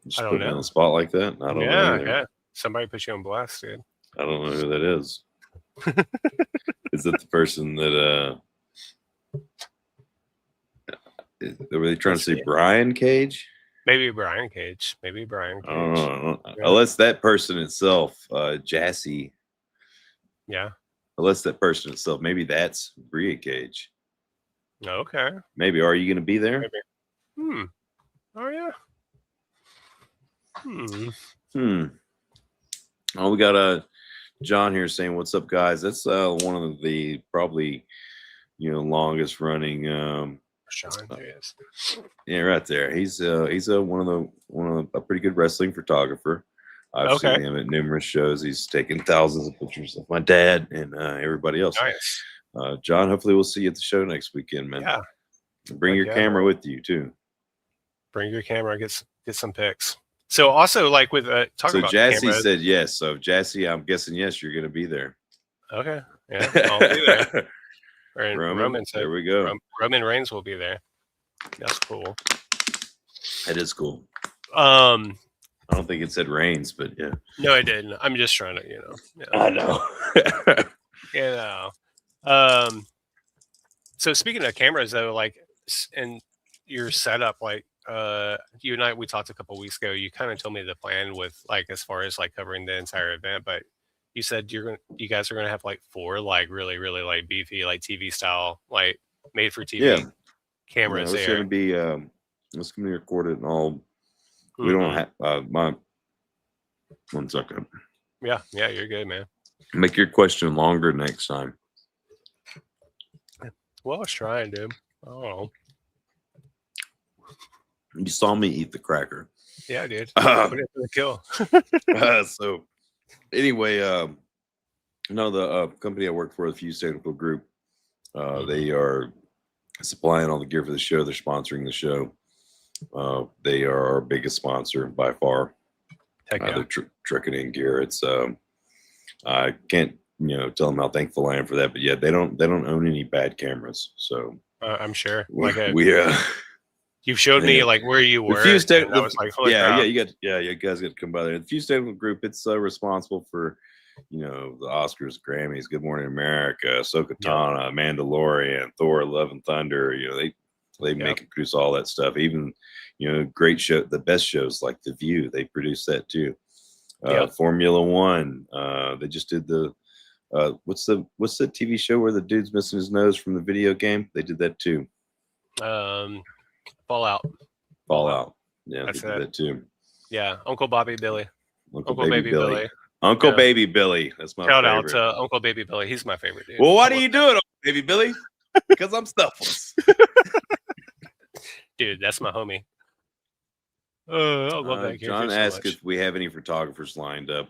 Just put me on the spot like that. I don't know. Yeah. Somebody put you on blast, dude. I don't know who that is. Is it the person that were they trying to say Brian Cage? Maybe Brian Cage. I don't know. Yeah. Unless that person itself, Jassy. Yeah. Unless that person itself, maybe that's Bria Cage. Okay. Maybe. Are you going to be there? Maybe. Oh yeah. Oh, we got John here saying, "What's up, guys?" That's one of the probably longest running. Sean, yes. Yeah, right there. He's one of a pretty good wrestling photographer. I've seen him at numerous shows. He's taken thousands of pictures of my dad and everybody else. Nice. John, hopefully we'll see you at the show next weekend, man. Yeah. Bring your camera with you too. Bring your camera. Get some pics. So also like with talking about Jassy said yes. So Jassy, I'm guessing yes, you're going to be there. Okay. Yeah, I'll be there. Roman said, there we go. Roman Reigns will be there. That's cool. That is cool. I don't think it said Reigns, but yeah. No, I didn't. I'm just trying to, I know. So speaking of cameras though, like, and your setup, like, you and I, we talked a couple weeks ago. You kind of told me the plan with like as far as like covering the entire event, but you said you guys are gonna have like 4 like really really like beefy like TV style like made for TV cameras. It's gonna be it's gonna be recorded and all. We don't have my 1 second. Yeah, you're good, man. Make your question longer next time. Well, I was trying, dude. Oh. You saw me eat the cracker. Yeah, I did. Put it for the kill. So anyway, no, the company I work for, the Fuse Technical Group, they are supplying all the gear for the show. They're sponsoring the show. They are our biggest sponsor by far. Heck yeah. They're trucking in gear. It's I can't tell them how thankful I am for that. But yeah, they don't own any bad cameras. So I'm sure. You've showed me like where you were. I was like, holy crap. you guys got to come by there. The Fuse Technical Group, it's responsible for the Oscars, Grammys, Good Morning America, Sokatana, Mandalorian, Thor, Love and Thunder. They make and produce all that stuff. Even great show, the best shows like The View, they produce that too. Formula One, they just did the what's the TV show where the dude's missing his nose from the video game? They did that too. Fallout. Yeah, that's they did that too. Yeah, Uncle Bobby Billy. Uncle Baby Billy. Uncle Baby Billy. That's my shout favorite. out to Uncle Baby Billy. He's my favorite dude. Well, why do you do it, Uncle Baby Billy? Because I'm stuffless. Dude, that's my homie. I love that. John asked if we have any photographers lined up.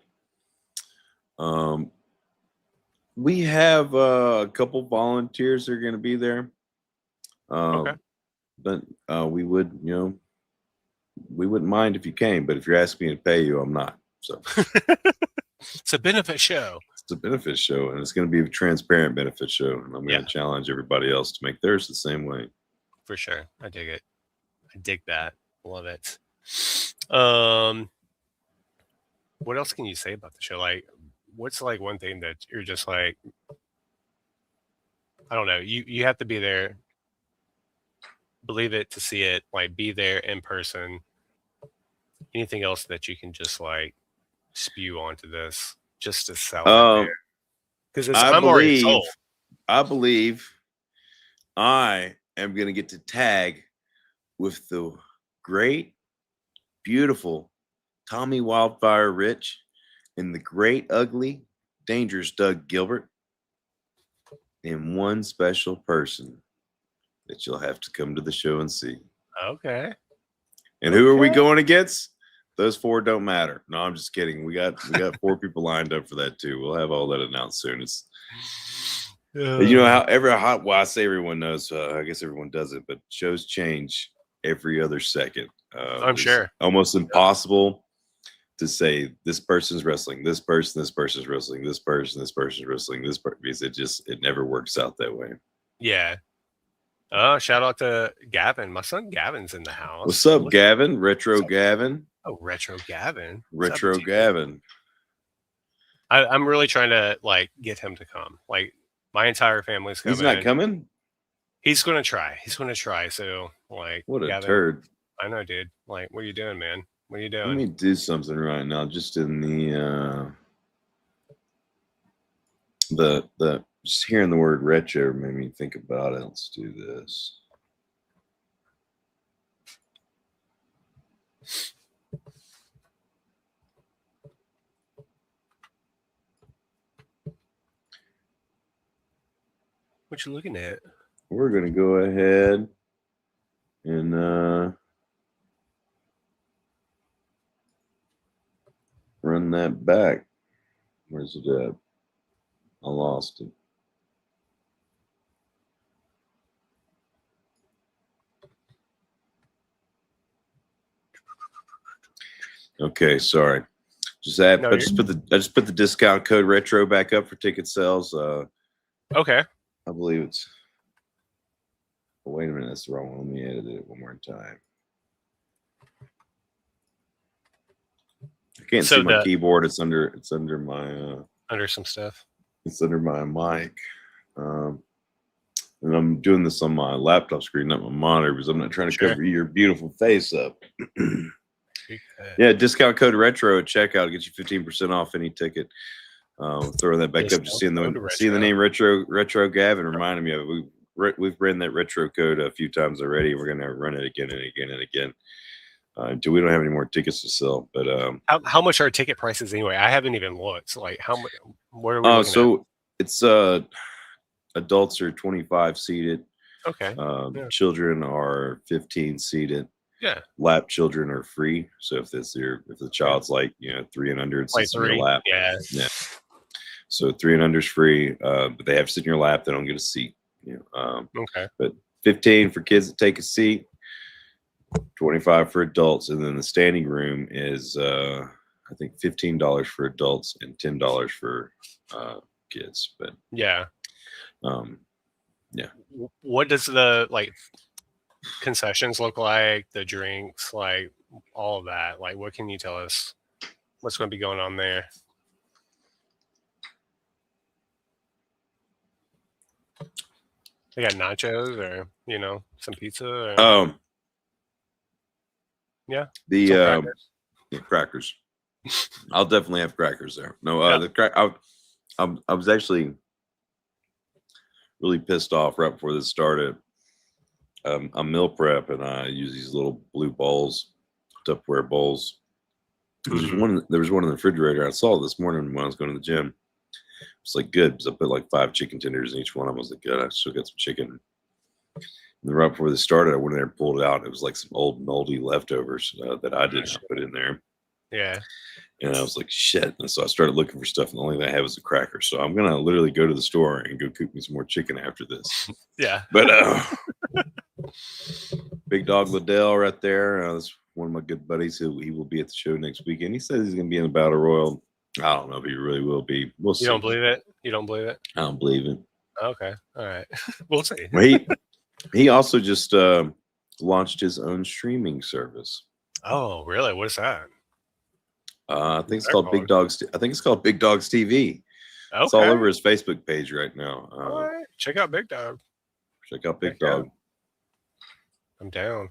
We have a couple volunteers that are going to be there. Okay. But we wouldn't mind if you came. But if you're asking me to pay you, I'm not. So it's a benefit show. It's a benefit show, and it's going to be a transparent benefit show. And I'm going to challenge everybody else to make theirs the same way. For sure. I dig it. I dig that. Love it. What else can you say about the show? Like, what's like one thing that you're just like, I don't know. You have to be there, believe it to see it, like be there in person. Anything else that you can just like spew onto this just to sell it? Because I'm already sold. I believe I am going to get to tag with the great, beautiful Tommy Wildfire Rich and the great, ugly, dangerous Doug Gilbert, and one special person that you'll have to come to the show and see. Okay. And who are we going against? Those four don't matter. No, I'm just kidding. We got 4 people lined up for that too. We'll have all that announced soon. It's how I say everyone knows. I guess everyone does it, but shows change every other second. I'm sure. Almost impossible to say this person's wrestling, this person's wrestling, this person's wrestling, because it never works out that way. Yeah. Shout out to Gavin. My son Gavin's in the house. What's up, Gavin? Retro Gavin. Oh, Retro Gavin. Retro Gavin. I'm really trying to like get him to come. Like my entire family's coming. He's not coming? He's gonna try. So like, what a Gavin, turd. I know, dude. Like, what are you doing, man? What are you doing? Let me do something right now. Just in the just hearing the word retro made me think about it. Let's do this. What you looking at? We're gonna go ahead and run that back. Where's it at? I lost it. Okay, sorry. I just put the discount code retro back up for ticket sales. Okay. I believe it's. Oh, wait a minute, that's the wrong one. Let me edit it one more time. I can't see my keyboard. It's under my under some stuff. It's under my mic. And I'm doing this on my laptop screen, not my monitor, because I'm not trying to cover your beautiful face up. Yeah, discount code retro at checkout gets you 15% off any ticket. Throwing that back up, just seeing the name retro Gavin reminded me of it. We've ran that retro code a few times already. We're gonna run it again and again and again until we don't have any more tickets to sell. But how much are ticket prices anyway? I haven't even looked. So like how much? What are we looking at? It's adults are 25 seated. Okay. Children are 15 seated. Yeah. Lap children are free. So if the child's like 3 and under, it's Like in your 3. lap. Yeah. So 3 and under is free, but they have to sit in your lap. They don't get a seat. Okay. But 15 for kids that take a seat, 25 for adults, and then the standing room is I think $15 for adults and $10 for kids. But yeah. Yeah. What does the concessions look like? The drinks, like all of that. Like, what can you tell us? What's going to be going on there? They got nachos, or some pizza. Or... yeah. The crackers. Crackers. I'll definitely have crackers there. No, I was actually really pissed off right before this started. I'm meal prep, and I use these little blue bowls, Tupperware bowls. There was one in the refrigerator I saw this morning when I was going to the gym. It's like good because I put like 5 chicken tenders in each one. I was like, good. I still got some chicken. And then right before this started, I went in there and pulled it out. It was like some old moldy leftovers that I did not put in there. Yeah. And I was like, shit. And so I started looking for stuff, and the only thing I have is a cracker. So I'm gonna literally go to the store and go cook me some more chicken after this. Yeah. But Big Dog Liddell right there. That's one of my good buddies. He will be at the show next weekend. He says he's gonna be in the Battle Royal. I don't know if he really will be. We'll see. You don't believe it? You don't believe it? I don't believe it. Okay. All right. We'll see. Well, he also just launched his own streaming service. Oh, really? What is that? I think it's called Big Dogs. I think it's called Big Dogs TV. Okay. It's all over his Facebook page right now. All right. Check out Big Dog. Check out Big Dog. I'm down.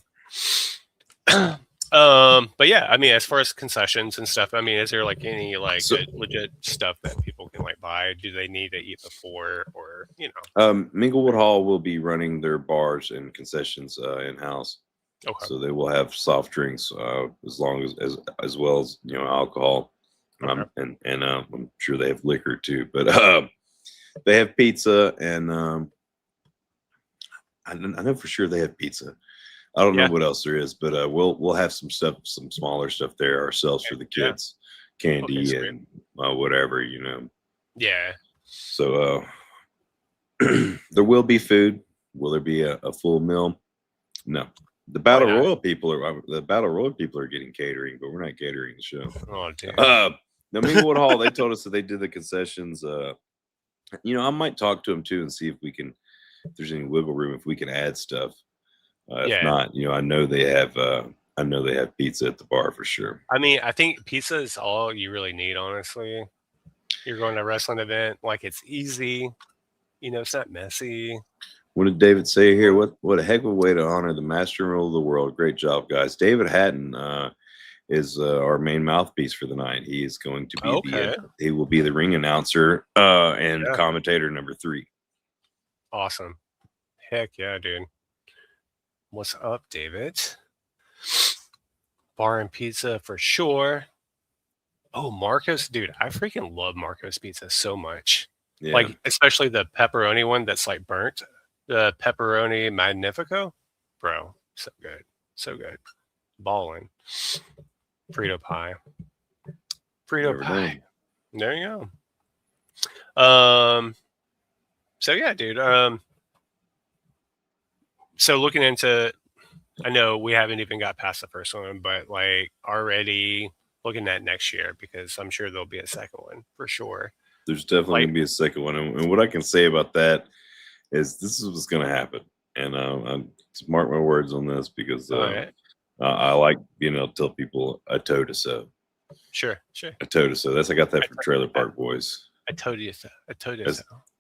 But yeah, I mean, as far as concessions and stuff, I mean, is there any good, legit stuff that people can buy? Do they need to eat before, or Minglewood Hall will be running their bars and concessions in house. Okay. So they will have soft drinks as well as alcohol, okay. and I'm sure they have liquor too. But they have pizza, and I know for sure they have pizza. I don't know what else there is, but we'll have some stuff, some smaller stuff there ourselves for the kids, candy and whatever, Yeah. So there will be food. Will there be a full meal? No. The Battle Royal people are getting catering, but we're not catering the show. Oh, damn. The Minglewood Hall, they told us that they did the concessions. I might talk to them too and see if there's any wiggle room, if we can add stuff. If not, I know they have pizza at the bar for sure. I mean, I think pizza is all you really need, honestly. You're going to a wrestling event, it's easy, it's not messy. What did David say here? What a heck of a way to honor the master and rule of the world. Great job, guys. David Hatton is our main mouthpiece for the night. He is going to be he will be the ring announcer and commentator number 3. Awesome. Heck yeah, dude. What's up, David? Bar and pizza for sure. Oh, Marco's, dude, I freaking love Marco's pizza so much. Yeah. Especially the pepperoni one that's burnt. The pepperoni magnifico, bro, so good, ballin'. Frito pie. There you go. So yeah, dude. So looking into, I know we haven't even got past the first one, but already looking at next year, because I'm sure there'll be a second one for sure. There's definitely gonna be a second one, and what I can say about that is this is what's going to happen, and I'm mark my words on this, because I like being able to tell people a toe to so. Sure. A toe to so. I got that from Trailer Park Boys. A toe to so.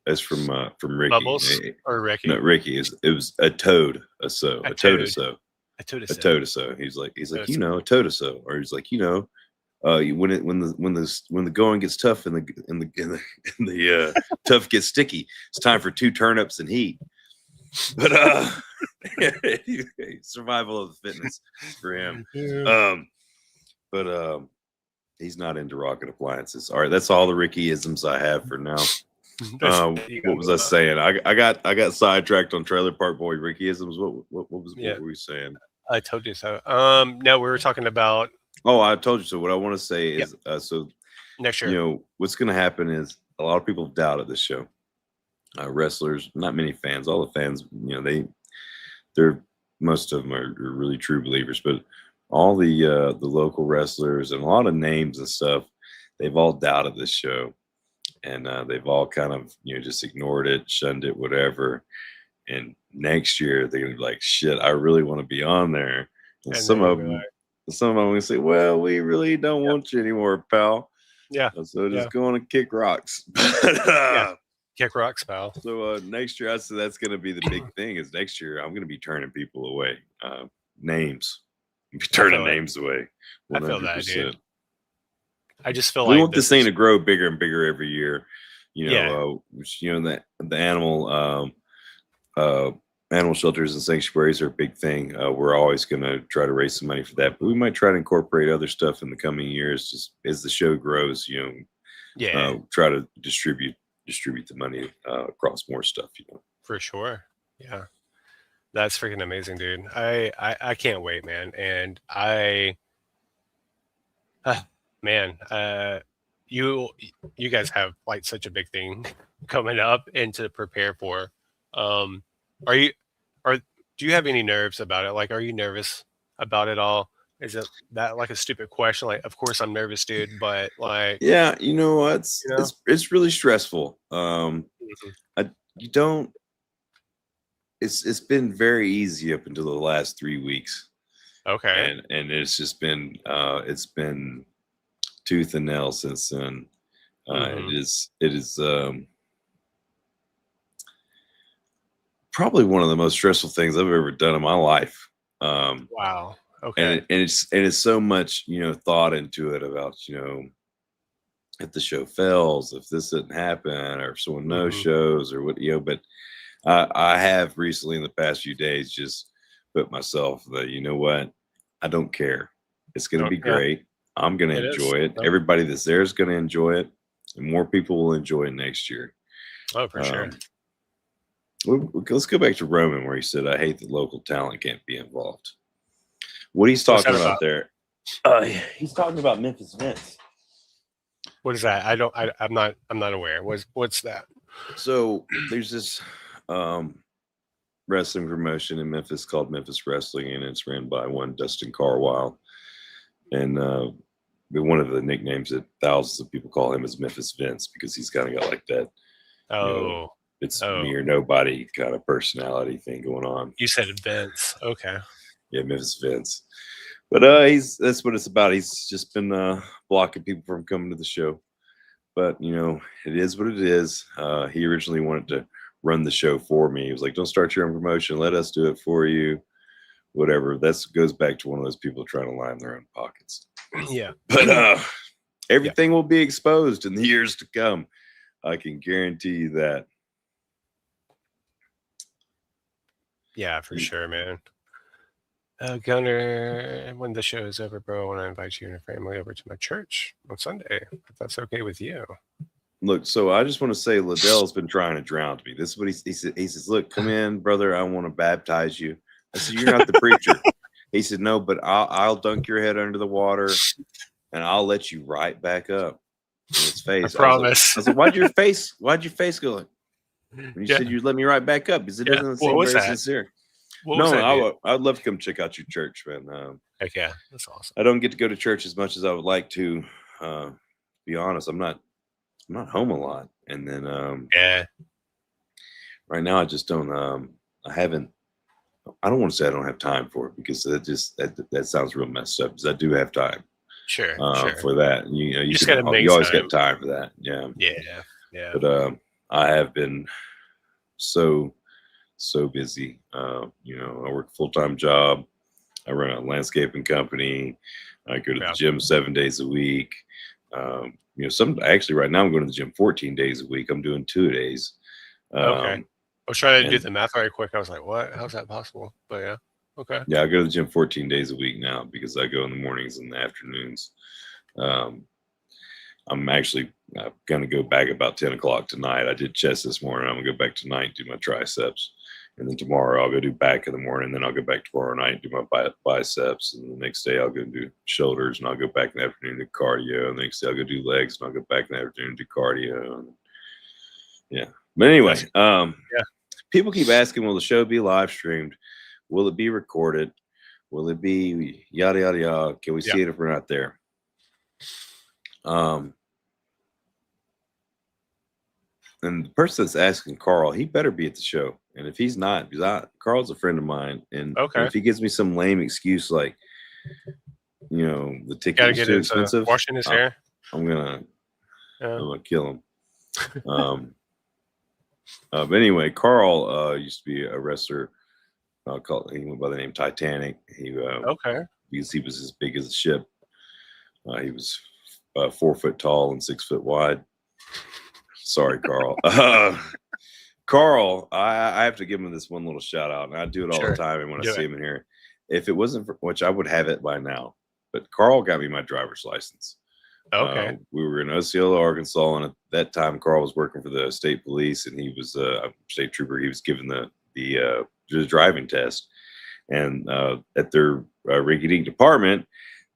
That's from Ricky. Bubbles or Ricky? No, Ricky. It was a toad, a so, a toe to so. A toe to so. He's like a toe to so, or he's like when the going gets tough and the tough gets sticky, it's time for 2 turnips and heat. But survival of the fitness for him. But he's not into rocket appliances. All right, that's all the Ricky-isms I have for now. What was I saying? I got sidetracked on Trailer Park Boy Ricky-isms. What were we saying? I told you so. No, we were talking about. Oh, I told you so. What I want to say is, so next year. What's going to happen is a lot of people doubted this show. Wrestlers, not many fans. All the fans, they're most of them are really true believers, but all the local wrestlers and a lot of names and stuff, they've all doubted this show, and they've all kind of just ignored it, shunned it, whatever. And next year they're gonna be like, shit, I really want to be on there. And some of them will say, well, we really don't want you anymore, pal. Yeah. So just go on and kick rocks. Kick rocks, pal. So next year, I said that's going to be the big thing. Is next year I'm going to be turning people away, names, turning names away. 100%. I feel that, dude. I just feel we want this thing to grow bigger and bigger every year. The animal shelters and sanctuaries are a big thing. We're always going to try to raise some money for that, but we might try to incorporate other stuff in the coming years, just as the show grows. Try to distribute the money across more stuff. For sure. Yeah, that's freaking amazing, dude. I can't wait, man. And you guys have like such a big thing coming up and to prepare for. Do you have any nerves about it? Like, are you nervous about it all? Is it that like a stupid question? Like, of course I'm nervous, dude, but like, yeah, it's really stressful. It's been very easy up until the last 3 weeks. Okay. And it's just been it's been tooth and nail since then. It is probably one of the most stressful things I've ever done in my life. Wow. Okay. And it's so much, thought into it about, if the show fails, if this didn't happen, or if someone no shows or what, but I have recently in the past few days just put myself that, what, I don't care. It's going to be great. I'm going to enjoy it. Everybody that's there is going to enjoy it, and more people will enjoy it next year. Oh, for sure. Let's go back to Roman, where he said, I hate that local talent can't be involved. What he's talking about there, he's talking about Memphis Vince. What is that? I'm not aware. What's that? So there's this wrestling promotion in Memphis called Memphis Wrestling, and it's ran by one Dustin Carwile. And one of the nicknames that thousands of people call him is Memphis Vince, because he's kind of got like that. It's me or nobody kind of personality thing going on. You said Vince. Okay. Yeah, Memphis Vince. But that's what it's about. He's just been blocking people from coming to the show. But, it is what it is. He originally wanted to run the show for me. He was like, don't start your own promotion. Let us do it for you. Whatever. That goes back to one of those people trying to line their own pockets. Yeah. But everything will be exposed in the years to come. I can guarantee you that. Yeah, for sure, man. Gunnar, when the show is over, bro, I want to invite you and your family over to my church on Sunday, if that's okay with you. Look, so I just want to say Liddell's been trying to drown me. This is what he said. He says, look, come in, brother. I want to baptize you. I said, you're not the preacher. He said, no, but I'll dunk your head under the water and I'll let you right back up in his face. I promise. I was like, why'd your face go like? When you said you'd let me right back up, because it doesn't seem very sincere. I'd love to come check out your church, man. Heck yeah, that's awesome. I don't get to go to church as much as I would like to. Be honest, I'm not home a lot, and then right now I just don't. I don't want to say I don't have time for it, because that sounds real messed up. Because I do have time. Sure. For that, you just gotta make you always time. got time for that. Yeah. Yeah. But I have been so busy. I work a full-time job. I run a landscaping company. I go to the gym 7 days a week. Actually right now I'm going to the gym 14 days a week. I'm doing 2 days. Okay. I was trying to do the math right quick. I was like, what? How's that possible? But yeah. Okay. Yeah, I go to the gym 14 days a week now, because I go in the mornings and the afternoons. I'm actually going to go back about 10 o'clock tonight. I did chest this morning. I'm going to go back tonight and do my triceps. And then tomorrow I'll go do back in the morning. Then I'll go back tomorrow night and do my biceps. And the next day I'll go do shoulders, and I'll go back in the afternoon and do cardio. And the next day I'll go do legs, and I'll go back in the afternoon and do cardio. And yeah. But anyway, people keep asking, will the show be live streamed? Will it be recorded? Will it be yada, yada, yada? Can we see it if we're not there? And the person that's asking Carl, he better be at the show. And if he's not, because Carl's a friend of mine, and if he gives me some lame excuse like, the ticket is too expensive, washing his hair, I'm gonna kill him. But anyway, Carl used to be a wrestler. He went by the name Titanic. Because he was as big as a ship. He was 4 foot tall and 6 foot wide. Sorry, Carl. Carl, I have to give him this one little shout out, and I do it all the time. And when I see him in here, if it wasn't for which I would have it by now, but Carl got me my driver's license. Okay. We were in Osceola, Arkansas, and at that time, Carl was working for the state police, and he was a state trooper. He was given the driving test, and at their rinky-dink department,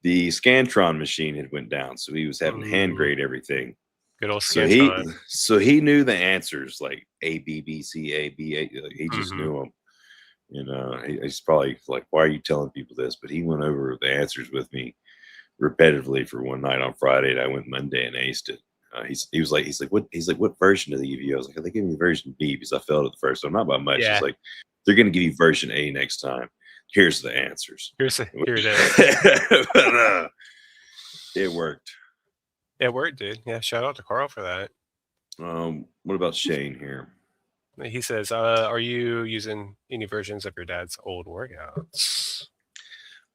the Scantron machine had went down, so he was having to hand grade everything. Good old Scantron. So he knew the answers like A, B, B, C, A, B, A. He just knew them. He's probably like, why are you telling people this? But he went over the answers with me repetitively for one night on Friday, and I went Monday and aced it. He's like, what version did they give you? I was like, they gave me version B because I failed it the first time, not by much. It's like, they're going to give you version A next time. Here's the answers. Here it is. But, it worked. It worked, dude. Yeah, shout out to Carl for that. What about Shane here? He says, are you using any versions of your dad's old workouts?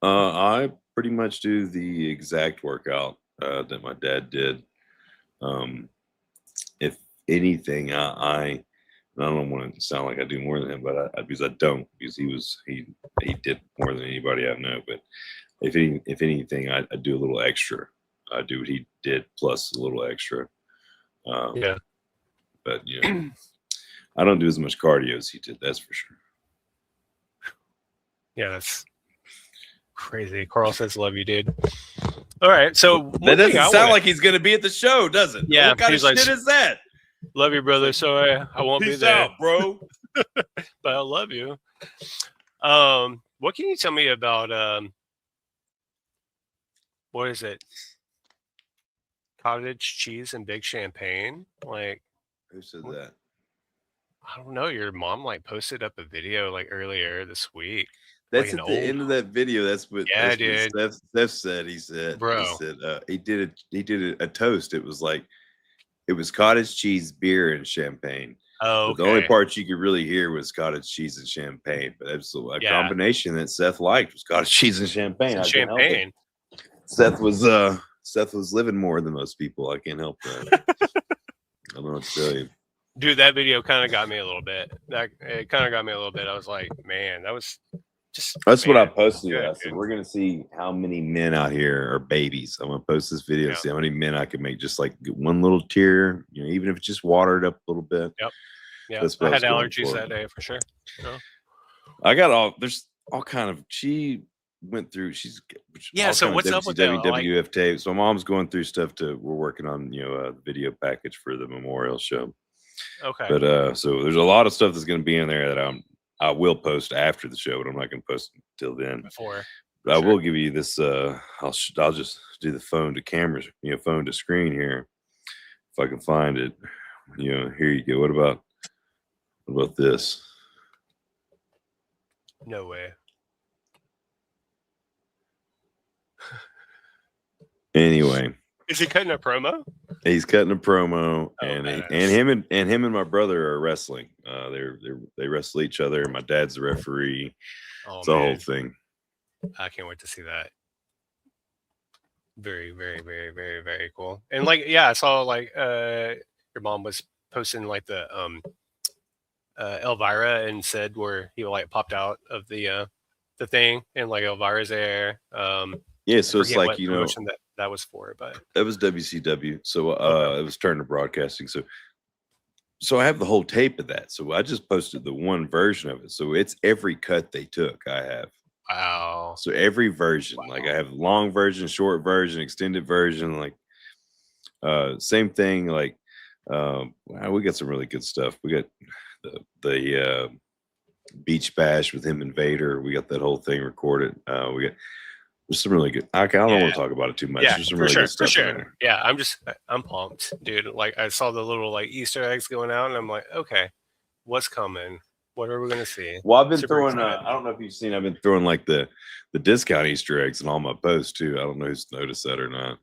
I pretty much do the exact workout that my dad did. If anything, I don't want to sound like I do more than him, but because I don't, because he did more than anybody I know. But if anything, I do a little extra. I do what he did plus a little extra. But I don't do as much cardio as he did. That's for sure. Yeah, that's crazy. Carl says, "Love you, dude." All right, so that doesn't sound like he's gonna be at the show, does it? Yeah, what kind of shit is that? Love you, brother. So I won't be there, out, bro. But I love you. What can you tell me about what is it? Cottage cheese and big champagne? Like, who said that? I don't know. Your mom posted up a video earlier this week. That's at the end of that video. That's what Steph said. He said, bro, he did a toast. It was cottage cheese, beer, and champagne. Oh, okay. The only part you could really hear was cottage cheese and champagne. But that's a combination that Seth liked was cottage cheese and champagne. Champagne. Seth was living more than most people. I can't help that. I don't know what to tell you. Dude, that video kind of got me a little bit. It kind of got me a little bit. I was like, man, that was just. That's what I posted. I said, we're gonna see how many men out here are babies. I'm gonna post this video to see how many men I can make just one little tear. Even if it's just watered up a little bit. Yep. Yeah. I had allergies that day for sure. I got there's all kind of. She went through. So what's up with WWF tapes? So my mom's going through stuff. We're working on a video package for the memorial show. Okay. But so there's a lot of stuff that's going to be in there that I will post after the show, but I'm not going to post it until then. Before. But I will give you this. I'll just do the phone to cameras, phone to screen here, if I can find it. Here you go. What about this? No way. Anyway, is he cutting a promo? He's cutting a promo, and him and my brother are wrestling. They wrestle each other. My dad's the referee. It's a whole thing. I can't wait to see that. Very, very, very, very, very cool. And I saw your mom was posting the Elvira and Sid where he popped out of the thing, and Elvira's there. Yeah, so it's that was for, but that was WCW. So it was Turner Broadcasting. So so I have the whole tape of that. So I just posted the one version of it. So it's every cut they took. I have. Wow. So every version, like I have long version, short version, extended version, like same thing. Like we got some really good stuff. We got the beach bash with him and Vader. We got that whole thing recorded. We got there's some really good. I don't want to talk about it too much. Yeah, there's some really good stuff in there. Yeah, I'm pumped, dude. Like I saw the little like Easter eggs going out, and I'm like, okay, what's coming? What are we gonna see? Well, I've been throwing. I don't know if you've seen. I've been throwing like the discount Easter eggs in all my posts too. I don't know who's noticed that or not.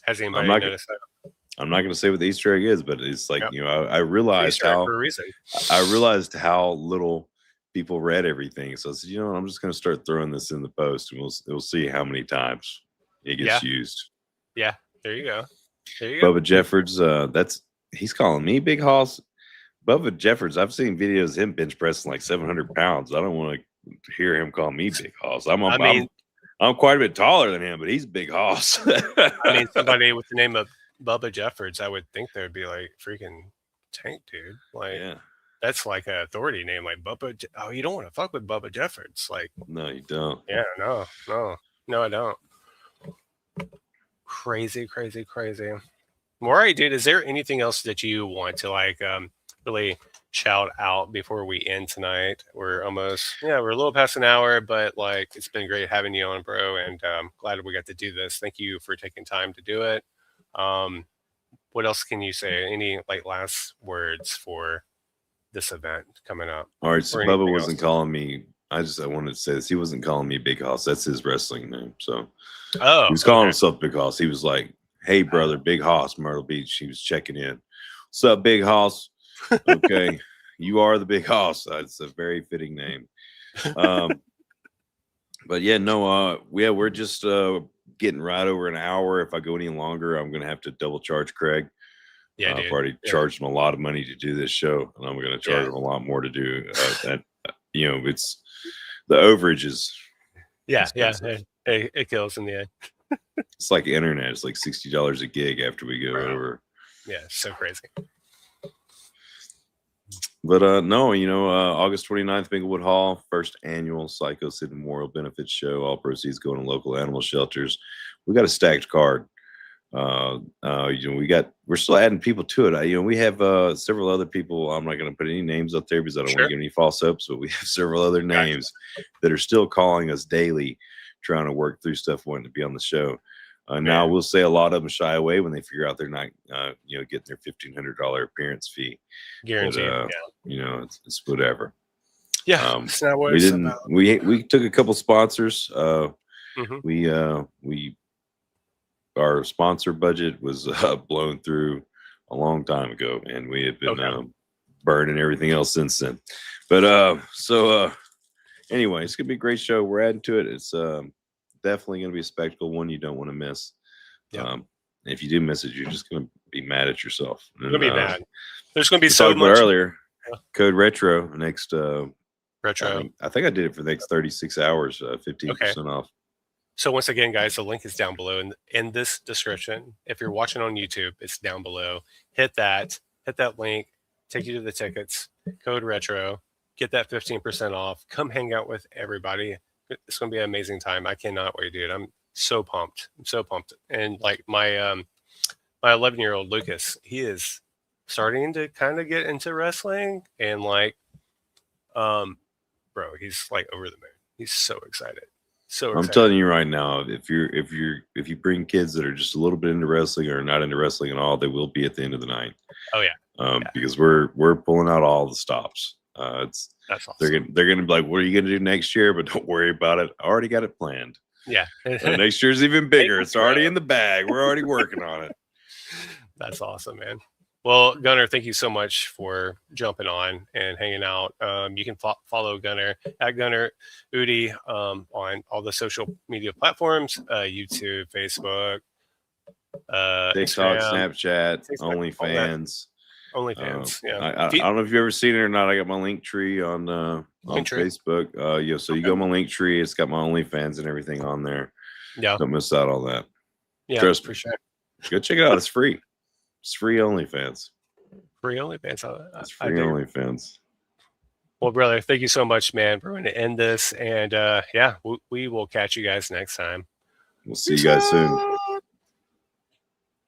Has anybody noticed that? I'm not going to say what the Easter egg is, but it's like I realized how for a reason. I realized how little people read everything. So I said, I'm just going to start throwing this in the post, and we'll see how many times it gets used. Yeah, there you go. Bubba Jeffords, he's calling me Big Hoss. Bubba Jeffords, I've seen videos of him bench pressing like 700 pounds. I don't want to hear him call me Big Hoss. I'm quite a bit taller than him, but he's Big Hoss. I mean, somebody with the name of Bubba Jeffords, I would think they would be like freaking Tank, dude. Like, that's like an authority name, like Bubba. Oh, you don't want to fuck with Bubba Jeffords, like. No, you don't. Yeah, no, I don't. Crazy. All right, dude. Is there anything else that you want to like really shout out before we end tonight? We're a little past an hour, but like it's been great having you on, bro, and glad we got to do this. Thank you for taking time to do it. What else can you say? Any like last words for this event coming up? All right, so Bubba wasn't calling me. I wanted to say this. He wasn't calling me Big Hoss. That's his wrestling name. So he was calling himself Big Hoss. He was like, "Hey, brother, Big Hoss, Myrtle Beach." He was checking in. What's up, Big Hoss? Okay, you are the Big Hoss. It's a very fitting name. But yeah, no, we're just getting right over an hour. If I go any longer, I'm gonna have to double charge Craig. Yeah, I've already charged him a lot of money to do this show, and I'm gonna charge him a lot more to do that. It's the overage is. It kills in the end. It's like internet. It's like $60 a gig after we go over. Yeah, so crazy. But no, August 29th, Minglewood Hall, first annual Sycho Sid Memorial Benefits Show. All proceeds going to local animal shelters. We got a stacked card. We're still adding people to it. We have several other people. I'm not going to put any names up there because I don't want to give any false hopes, but we have several other names that are still calling us daily, trying to work through stuff, wanting to be on the show. Now we'll say a lot of them shy away when they figure out they're not, getting their $1,500 appearance fee. Guaranteed. It's whatever. Yeah. It's not what we took a couple sponsors. Our sponsor budget was blown through a long time ago, and we have been burning everything else since then. But anyway, it's gonna be a great show. We're adding to it. It's definitely gonna be a spectacle, one you don't want to miss. If you do miss it, you're just gonna be mad at yourself. You're gonna be mad. There's gonna be so much earlier. Code Retro next. Retro. I think I did it for the next 36 hours. 15% off. So once again, guys, the link is down below in this description. If you're watching on YouTube, it's down below. Hit that link, take you to the tickets, code retro, get that 15% off. Come hang out with everybody. It's going to be an amazing time. I cannot wait, dude. I'm so pumped. And like my 11-year-old Lucas, he is starting to kind of get into wrestling, and like, bro, he's like over the moon. He's so excited. I'm telling you right now, if you bring kids that are just a little bit into wrestling or not into wrestling at all, they will be at the end of the night. Oh yeah. Because we're pulling out all the stops. That's awesome. They're gonna be like, what are you gonna do next year? But don't worry about it. I already got it planned. Yeah. Next year's even bigger. It's already in the bag. We're already working on it. That's awesome, man. Well, Gunnar, thank you so much for jumping on and hanging out. You can follow Gunnar at Gunnar Eudy on all the social media platforms, YouTube, Facebook, TikTok, Instagram, Snapchat, OnlyFans. OnlyFans, yeah. I don't know if you've ever seen it or not. I got my link tree on Facebook. So you go to my link tree. It's got my OnlyFans and everything on there. Yeah. Don't miss out on that. Yeah, trust for me. sure. Go check it out. It's free. It's free OnlyFans. Free OnlyFans. It's free OnlyFans. Well, brother, thank you so much, man. We're going to end this, and yeah, we will catch you guys next time. We'll see you guys soon.